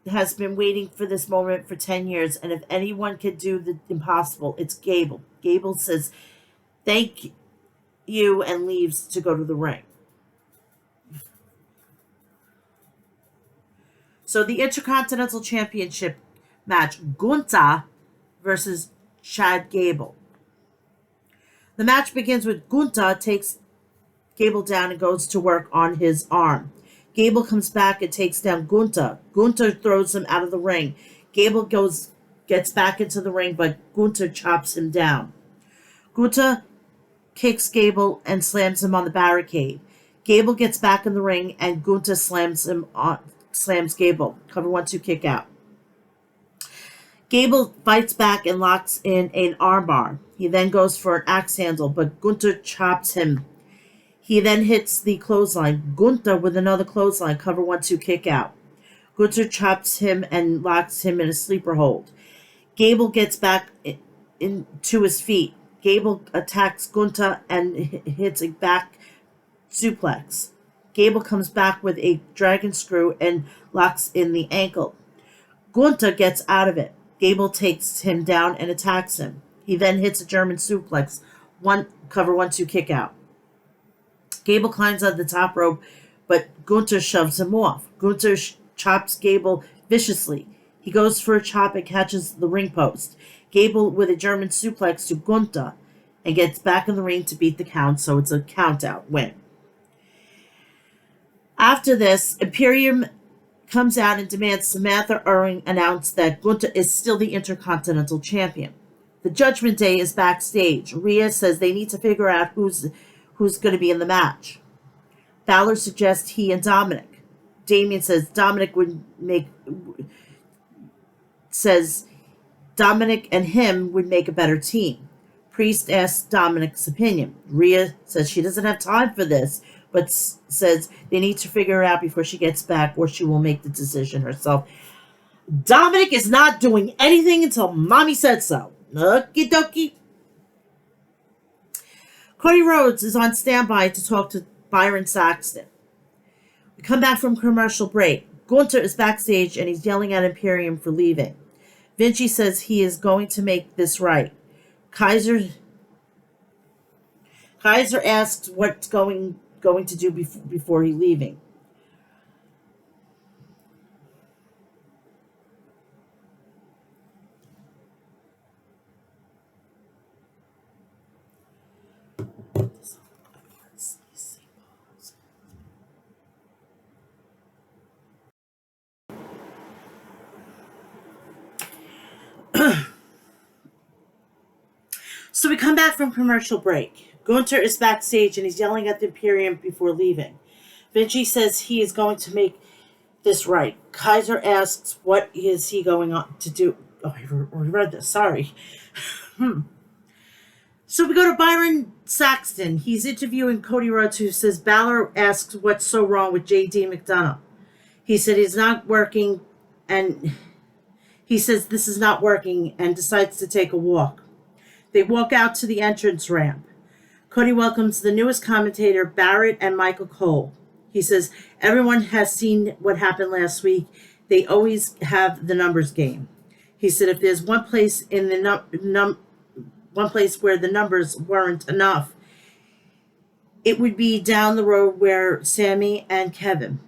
Speaker 1: has been waiting for this moment for 10 years, and if anyone can do the impossible, it's Gable. Gable says, thank you, and leaves to go to the ring. So the Intercontinental Championship match, Gunther versus Chad Gable. The match begins with Gunther takes Gable down and goes to work on his arm. Gable comes back and takes down Gunther. Gunther throws him out of the ring. Gable gets back into the ring, but Gunther chops him down. Gunther kicks Gable and slams him on the barricade. Gable gets back in the ring and Gunther slams Gable. Cover 1-2 kick out. Gable fights back and locks in an armbar. He then goes for an axe handle, but Gunther chops him. He then hits the clothesline. Gunther with another clothesline. Cover 1-2 kick out. Gunther chops him and locks him in a sleeper hold. Gable gets back into his feet. Gable attacks Gunther and hits a back suplex. Gable comes back with a dragon screw and locks in the ankle. Gunther gets out of it. Gable takes him down and attacks him. He then hits a German suplex. Cover 1-2 kick out. Gable climbs on the top rope, but Gunther shoves him off. Gunther chops Gable viciously. He goes for a chop and catches the ring post. Gable with a German suplex to Gunther and gets back in the ring to beat the count, so it's a count-out win. After this, Imperium comes out and demands Samantha Irving announce that Gunther is still the Intercontinental Champion. The Judgment Day is backstage. Rhea says they need to figure out who's going to be in the match. Balor suggests he and Dominic. Damien says Dominic and him would make a better team. Priest asks Dominic's opinion. Rhea says she doesn't have time for this, but says they need to figure it out before she gets back or she will make the decision herself. Dominic is not doing anything until mommy said so. Okie dokie. Cody Rhodes is on standby to talk to Byron Saxton. We come back from commercial break. Gunther is backstage and he's yelling at Imperium for leaving. Vinci says he is going to make this right. Kaiser asks what's going to do before he leaving. So we come back from commercial break. Gunther is backstage and he's yelling at the Imperium before leaving. Vinci says he is going to make this right. Kaiser asks what is he going on to do. Oh, I read this. Sorry. So we go to Byron Saxton. He's interviewing Cody Rhodes, who says Balor asks what's so wrong with J.D. McDonough. He said he's not working, and he says this is not working and decides to take a walk. They walk out to the entrance ramp. Cody welcomes the newest commentator, Barrett and Michael Cole. He says, everyone has seen what happened last week. They always have the numbers game. He said, if there's one place in the one place where the numbers weren't enough, it would be down the road where Sammy and Kevin.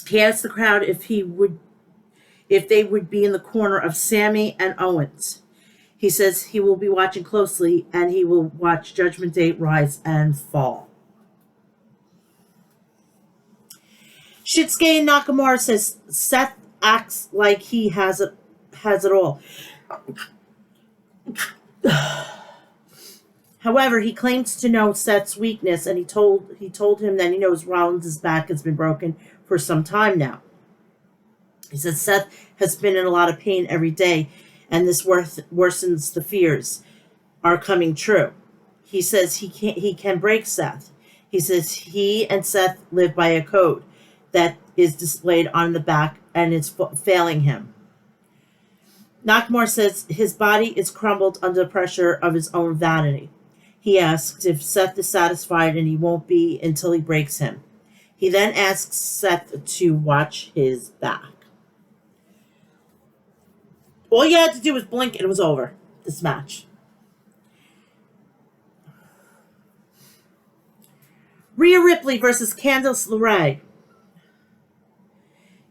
Speaker 1: He asked the crowd if they would be in the corner of Sammy and Owens. He says he will be watching closely and he will watch Judgment Day rise and fall. Shinsuke Nakamura says Seth acts like he has it all. However, he claims to know Seth's weakness, and he told him that he knows Rollins' back has been broken for some time now. He says Seth has been in a lot of pain every day, and this worsens the fears are coming true. He says he can break Seth. He says he and Seth live by a code that is displayed on the back, and it's failing him. Nakamura says his body is crumbled under the pressure of his own vanity. He asks if Seth is satisfied, and he won't be until he breaks him. He then asks Seth to watch his back. All you had to do was blink and it was over. This match. Rhea Ripley versus Candice LeRae.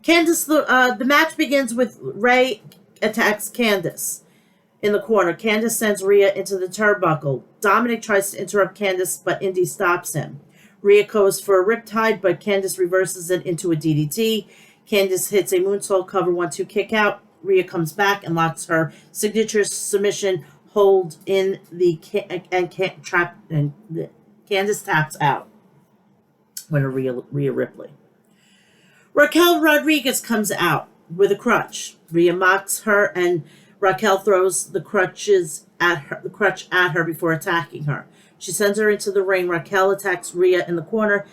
Speaker 1: The match begins with Ray attacks Candice in the corner. Candice sends Rhea into the turnbuckle. Dominic tries to interrupt Candice, but Indy stops him. Rhea goes for a riptide, but Candice reverses it into a DDT. Candice hits a moonsault cover 1-2 kick out. Rhea comes back and locks her signature submission hold in the trap, and Candice taps out. Winner Rhea Ripley. Raquel Rodriguez comes out with a crutch. Rhea mocks her, and Raquel throws the crutch at her before attacking her. She sends her into the ring. Raquel attacks Rhea in the corner.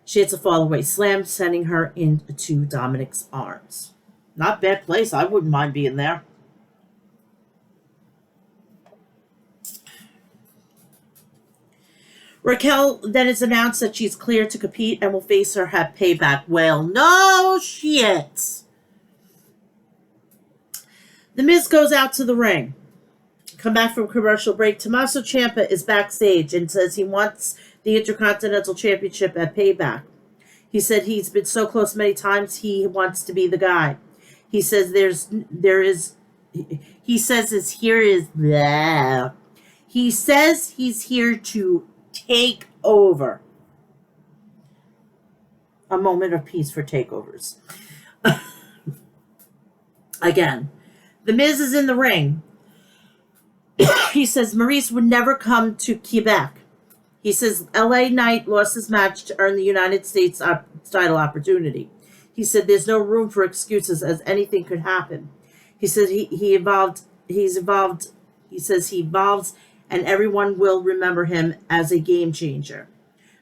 Speaker 1: She hits a fallaway slam, sending her into Dominic's arms. Not a bad place. I wouldn't mind being there. Raquel then is announced that she's cleared to compete and will face her at Payback. Well, no shit. The Miz goes out to the ring. Come back from commercial break. Tommaso Ciampa is backstage and says he wants the Intercontinental Championship at Payback. He said he's been so close many times he wants to be the guy. He says he says he's here to take over. A moment of peace for takeovers. Again, the Miz is in the ring. He says Maurice would never come to Quebec. He says LA Knight lost his match to earn the United States title opportunity. He said there's no room for excuses as anything could happen. He said he evolved. He says he evolves and everyone will remember him as a game changer.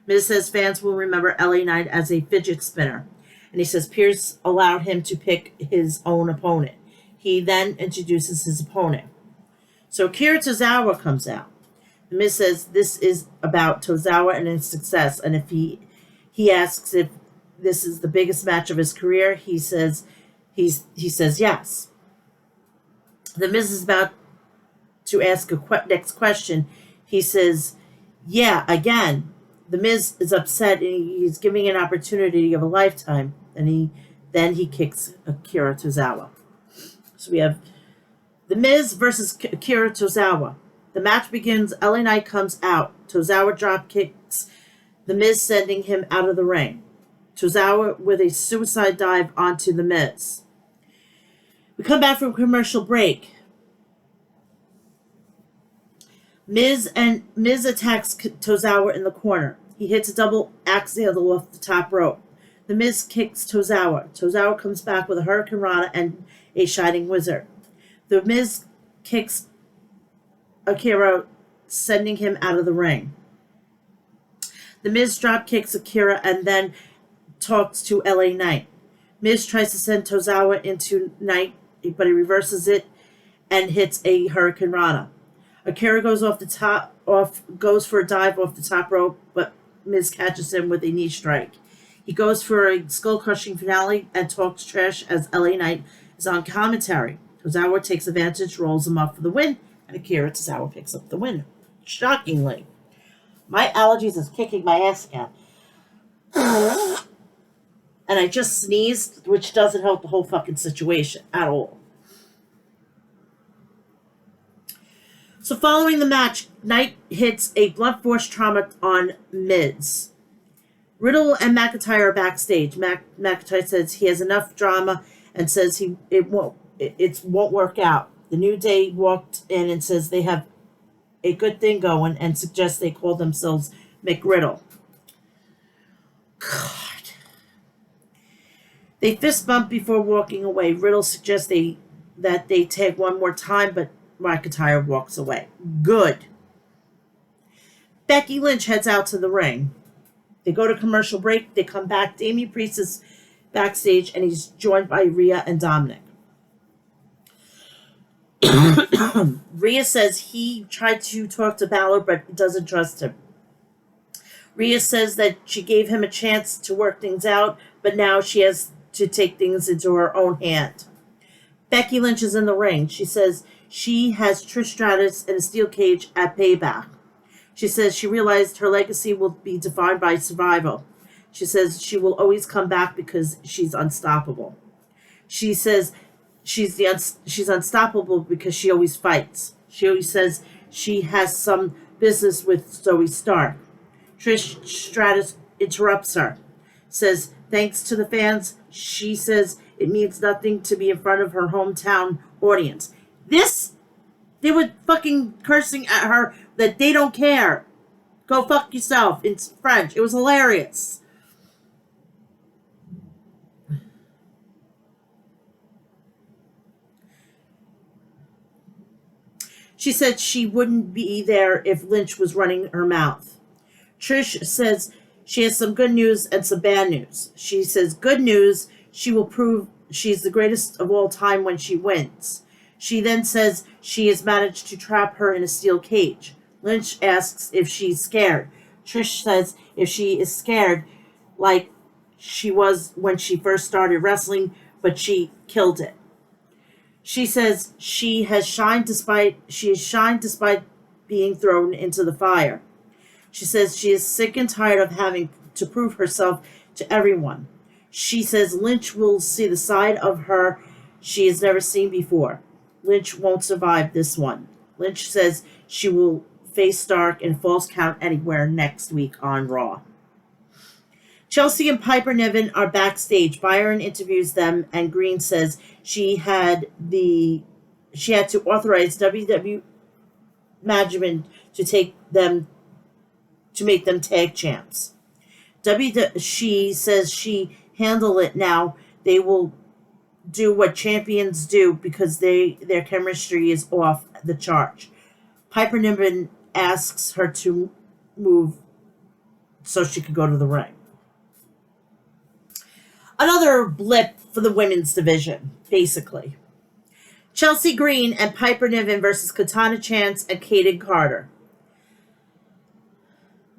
Speaker 1: Miz says fans will remember LA Knight as a fidget spinner. And he says Pierce allowed him to pick his own opponent. He then introduces his opponent. So Akira Tozawa comes out. The Miz says this is about Tozawa and his success. And if he asks if this is the biggest match of his career, he says yes. The Miz is about to ask a next question. He says, yeah, again. The Miz is upset and he's giving an opportunity of a lifetime. And he kicks Akira Tozawa. So we have The Miz versus Akira Tozawa. The match begins. LA Knight comes out. Tozawa drop kicks The Miz, sending him out of the ring. Tozawa with a suicide dive onto The Miz. We come back from commercial break. Miz attacks Tozawa in the corner. He hits a double axe handle off the top rope. The Miz kicks Tozawa. Tozawa comes back with a Hurricane Rana and a Shining Wizard. The Miz kicks Akira, sending him out of the ring. The Miz drop kicks Akira and then talks to LA Knight. Miz tries to send Tozawa into Knight, but he reverses it and hits a Hurricane Rana. Akira goes goes for a dive off the top rope, but Miz catches him with a knee strike. He goes for a skull-crushing finale and talks trash as LA Knight is on commentary. Tozawa takes advantage, rolls him up for the win, and Akira Tozawa picks up the win. Shockingly. My allergies is kicking my ass again. And I just sneezed, which doesn't help the whole fucking situation at all. So following the match, Knight hits a blunt force trauma on Miz. Riddle and McIntyre are backstage. McIntyre says he has enough drama and says it won't work out. The New Day walked in and says they have a good thing going and suggests they call themselves McRiddle. God. They fist bump before walking away. Riddle suggests that they tag one more time, but McIntyre walks away. Good. Becky Lynch heads out to the ring. They go to commercial break. They come back. Damian Priest is backstage, and he's joined by Rhea and Dominic. Rhea says he tried to talk to Balor, but doesn't trust him. Rhea says that she gave him a chance to work things out, but now she has to take things into her own hand. Becky Lynch is in the ring. She says she has Trish Stratus in a steel cage at Payback. She says she realized her legacy will be defined by survival. She says she will always come back because she's unstoppable. She says she's unstoppable because she always fights. She always says she has some business with Zoe Stark. Trish Stratus interrupts her. Says thanks to the fans. She says it means nothing to be in front of her hometown audience. They were fucking cursing at her that they don't care. Go fuck yourself. It's French. It was hilarious. She said she wouldn't be there if Lynch was running her mouth. Trish says she has some good news and some bad news. She says good news, she will prove she's the greatest of all time when she wins. She then says she has managed to trap her in a steel cage. Lynch asks if she's scared. Trish says if she is scared, like she was when she first started wrestling, but she killed it. She says she has shined despite being thrown into the fire. She says she is sick and tired of having to prove herself to everyone. She says Lynch will see the side of her she has never seen before. Lynch won't survive this one. Lynch says she will face Stark in Falls Count Anywhere next week on Raw. Chelsea and Piper Niven are backstage. Byron interviews them, and Green says she had to authorize WWE management to make them tag champs. She says she handled it now. They will do what champions do because their chemistry is off the chart. Piper Niven asks her to move so she could go to the ring. Another blip for the women's division, basically. Chelsea Green and Piper Niven versus Katana Chance and Kaden Carter.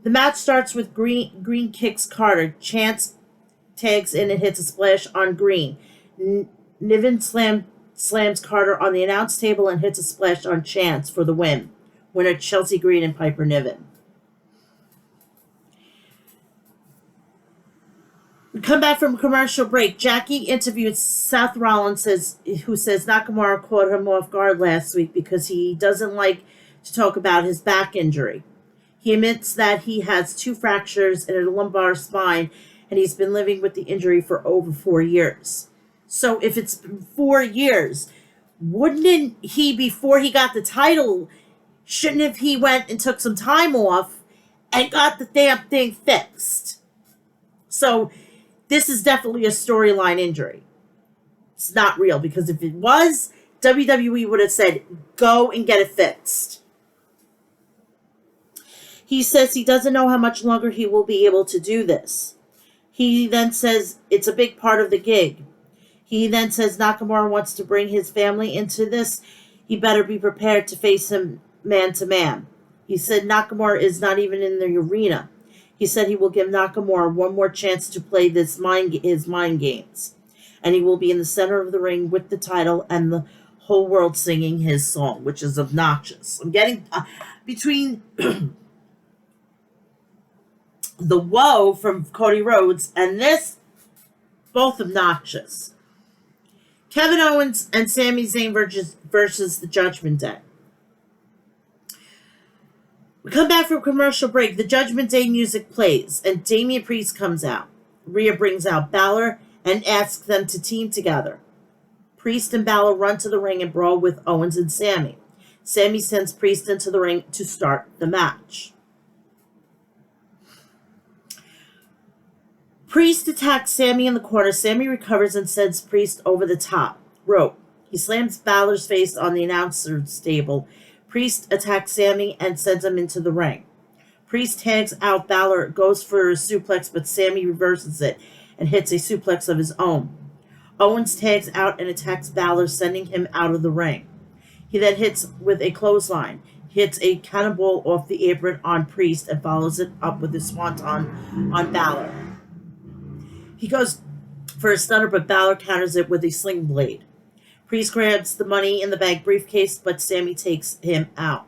Speaker 1: The match starts with Green kicks Carter. Chance tags in and hits a splash on Green. Niven slams Carter on the announce table and hits a splash on Chance for the win. Winner Chelsea Green and Piper Niven. We come back from commercial break. Jackie interviewed Seth Rollins, who says Nakamura caught him off guard last week because he doesn't like to talk about his back injury. He admits that he has 2 fractures and a lumbar spine, and he's been living with the injury for over 4 years. So if it's been 4 years, wouldn't he, before he got the title, shouldn't have he went and took some time off and got the damn thing fixed? So this is definitely a storyline injury. It's not real, because if it was, WWE would have said, go and get it fixed. He says he doesn't know how much longer he will be able to do this. He then says it's a big part of the gig. He then says Nakamura wants to bring his family into this. He better be prepared to face him man to man. He said Nakamura is not even in the arena. He said he will give Nakamura one more chance to play his mind games. And he will be in the center of the ring with the title and the whole world singing his song, which is obnoxious. I'm getting between the woe from Cody Rhodes and this, both obnoxious. Kevin Owens and Sami Zayn versus the Judgment Day. We come back from commercial break. The Judgment Day music plays, and Damian Priest comes out. Rhea brings out Balor and asks them to team together. Priest and Balor run to the ring and brawl with Owens and Sami. Sami sends Priest into the ring to start the match. Priest attacks Sami in the corner. Sami recovers and sends Priest over the top rope. He slams Balor's face on the announcer's table. Priest attacks Sami and sends him into the ring. Priest tags out Balor, goes for a suplex, but Sami reverses it and hits a suplex of his own. Owens tags out and attacks Balor, sending him out of the ring. He then hits with a clothesline, hits a cannonball off the apron on Priest, and follows it up with a swanton on Balor. He goes for a stunner, but Balor counters it with a sling blade. Priest grabs the money in the bag briefcase, but Sammy takes him out.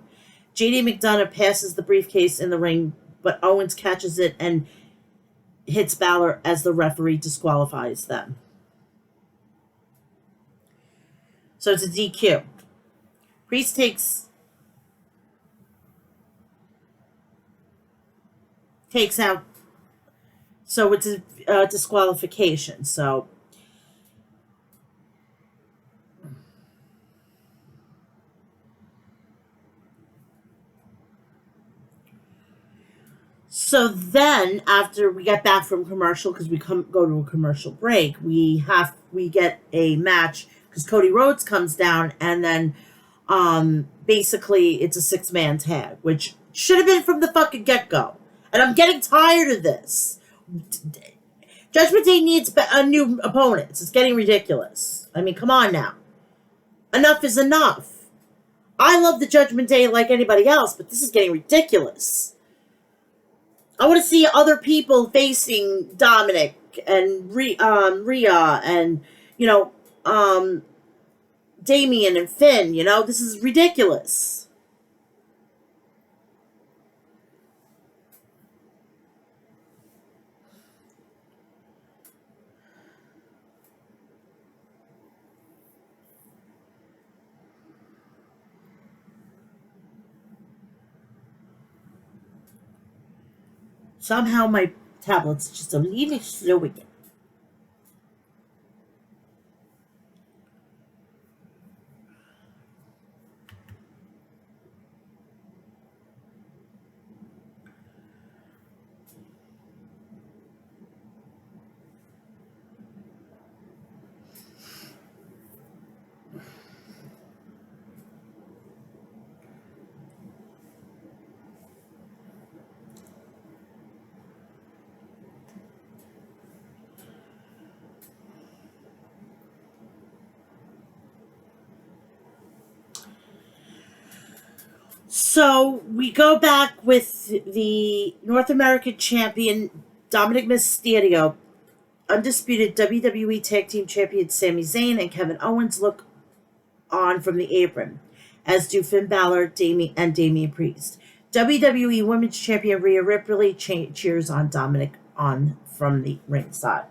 Speaker 1: JD McDonough passes the briefcase in the ring, but Owens catches it and hits Balor as the referee disqualifies them. So it's a DQ. Priest takes out. So it's a disqualification. So then, after we get back from commercial, because we go to a commercial break, we get a match because Cody Rhodes comes down, and then basically it's a 6-man tag, which should have been from the fucking get go. And I'm getting tired of this. Judgment Day needs a new opponents. It's getting ridiculous. I mean, come on now. Enough is enough. I love the Judgment Day like anybody else, but this is getting ridiculous. I want to see other people facing Dominic and Rhea and, Damian and Finn. This is ridiculous. Somehow my tablet's just a little slow again. So we go back with the North American champion Dominic Mysterio, undisputed WWE Tag Team Champion Sami Zayn, and Kevin Owens look on from the apron, as do Finn Balor, Damian Priest. WWE Women's Champion Rhea Ripley cheers on Dominic on from the ringside.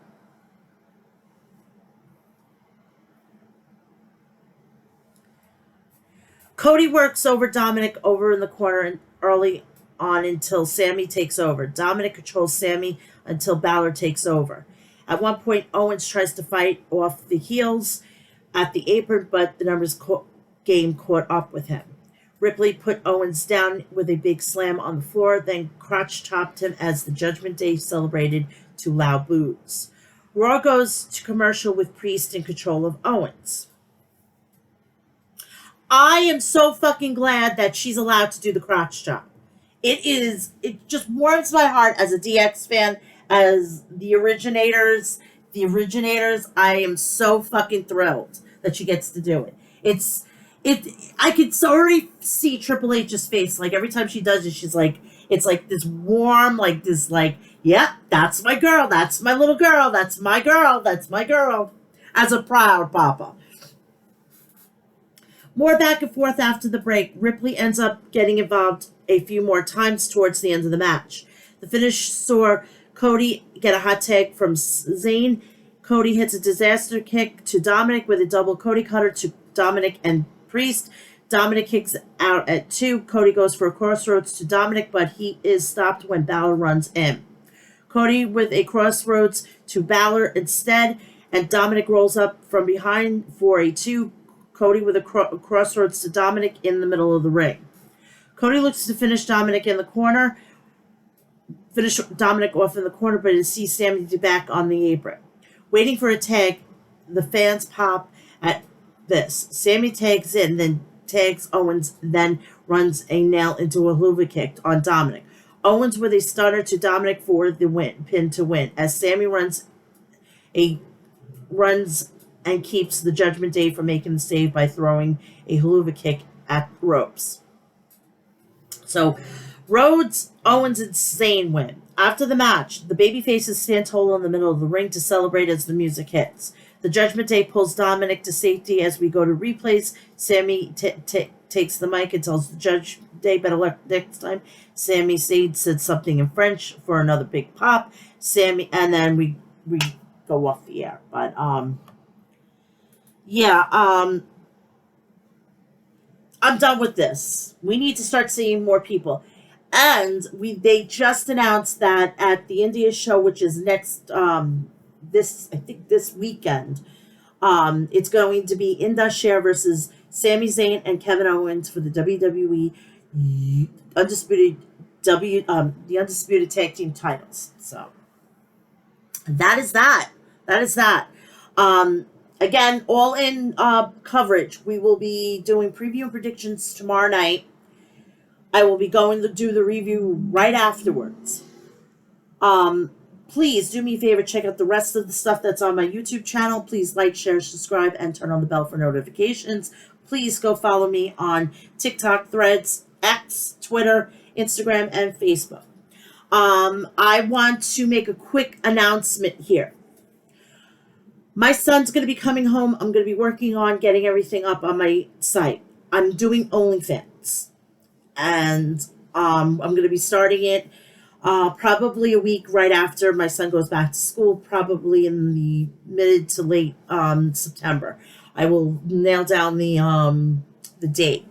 Speaker 1: Cody works over Dominic over in the corner early on until Sammy takes over. Dominic controls Sammy until Balor takes over. At one point, Owens tries to fight off the heels at the apron, but the numbers game caught up with him. Ripley put Owens down with a big slam on the floor, then crotch chopped him as the Judgment Day celebrated to loud boos. Raw goes to commercial with Priest in control of Owens. I am so fucking glad that she's allowed to do the crotch chop. It just warms my heart as a DX fan, as the originators. I am so fucking thrilled that she gets to do it. I could already see Triple H's face. Like, every time she does it, she's like, it's like this warm, like this, like, yeah, that's my girl. That's my little girl. That's my girl. That's my girl. As a proud papa. More back and forth after the break. Ripley ends up getting involved a few more times towards the end of the match. The finish saw Cody get a hot tag from Zayn. Cody hits a disaster kick to Dominic with a double Cody cutter to Dominic and Priest. Dominic kicks out at 2. Cody goes for a crossroads to Dominic, but he is stopped when Balor runs in. Cody with a crossroads to Balor instead, and Dominic rolls up from behind for a 2. Cody with a crossroads to Dominic in the middle of the ring. Cody looks to finish Dominic off in the corner, but he sees Sammy back on the apron. Waiting for a tag, the fans pop at this. Sammy tags in, then tags Owens, then runs a nail into a hoover kick on Dominic. Owens with a stunner to Dominic for the pin to win, as Sammy runs and keeps the Judgment Day from making the save by throwing a hoover kick at the ropes. So, Rhodes, Owens, and Zayn win. After the match, the babyfaces stand tall in the middle of the ring to celebrate as the music hits. The Judgment Day pulls Dominic to safety as we go to replays. Sammy takes the mic and tells the Judge Day better luck next time. Sammy Sade said something in French for another big pop. Sammy, and then we go off the air. But yeah, I'm done with this. We need to start seeing more people. And they just announced that at the India show, which is next this weekend, it's going to be Indus Sher versus Sami Zayn and Kevin Owens for the WWE undisputed the undisputed tag team titles. So that is that. That is that. Again, all in coverage. We will be doing preview and predictions tomorrow night. I will be going to do the review right afterwards. Please do me a favor, check out the rest of the stuff that's on my YouTube channel. Please like, share, subscribe, and turn on the bell for notifications. Please go follow me on TikTok, Threads, X, Twitter, Instagram, and Facebook. I want to make a quick announcement here. My son's going to be coming home. I'm going to be working on getting everything up on my site. I'm doing OnlyFans. And I'm going to be starting it probably a week right after my son goes back to school, probably in the mid to late September. I will nail down the date.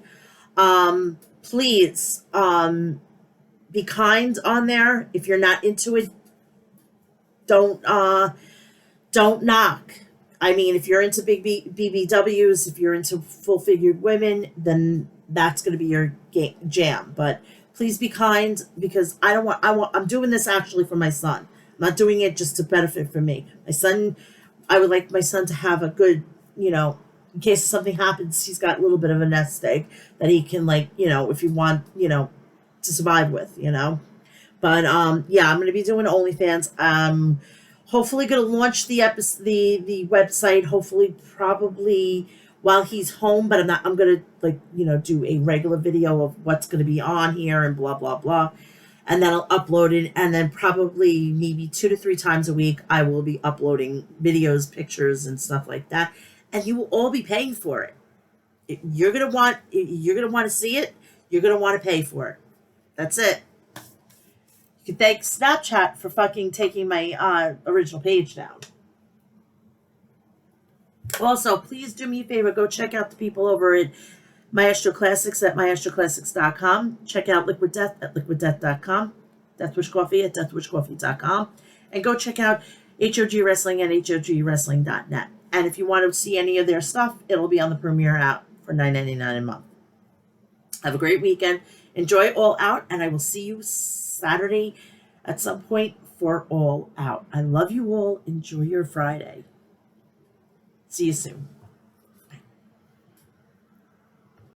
Speaker 1: Please be kind on there. If you're not into it, don't knock. I mean, if you're into big BBWs, if you're into full-figured women, then that's going to be your jam. But please be kind, because I'm doing this actually for my son. I'm not doing it just to benefit for me. I would like my son to have a good, in case something happens, he's got a little bit of a nest egg that he can, if you want, to survive with, But yeah, I'm going to be doing OnlyFans. Hopefully going to launch the website, hopefully probably while he's home, but I'm going to do a regular video of what's going to be on here and blah, blah, blah. And then I'll upload it. And then probably maybe 2 to 3 times a week, I will be uploading videos, pictures, and stuff like that. And you will all be paying for it. You're going to want to see it. You're going to want to pay for it. That's it. You can thank Snapchat for fucking taking my original page down. Also, please do me a favor. Go check out the people over at Maestro Classics at maestroclassics.com. Check out Liquid Death at liquiddeath.com. Deathwish Coffee at deathwishcoffee.com. And go check out HOG Wrestling at hogwrestling.net. And if you want to see any of their stuff, it'll be on the Premiere app for $9.99 a month. Have a great weekend. Enjoy All Out, and I will see you Saturday at some point for All Out. I love you all. Enjoy your Friday. See you soon.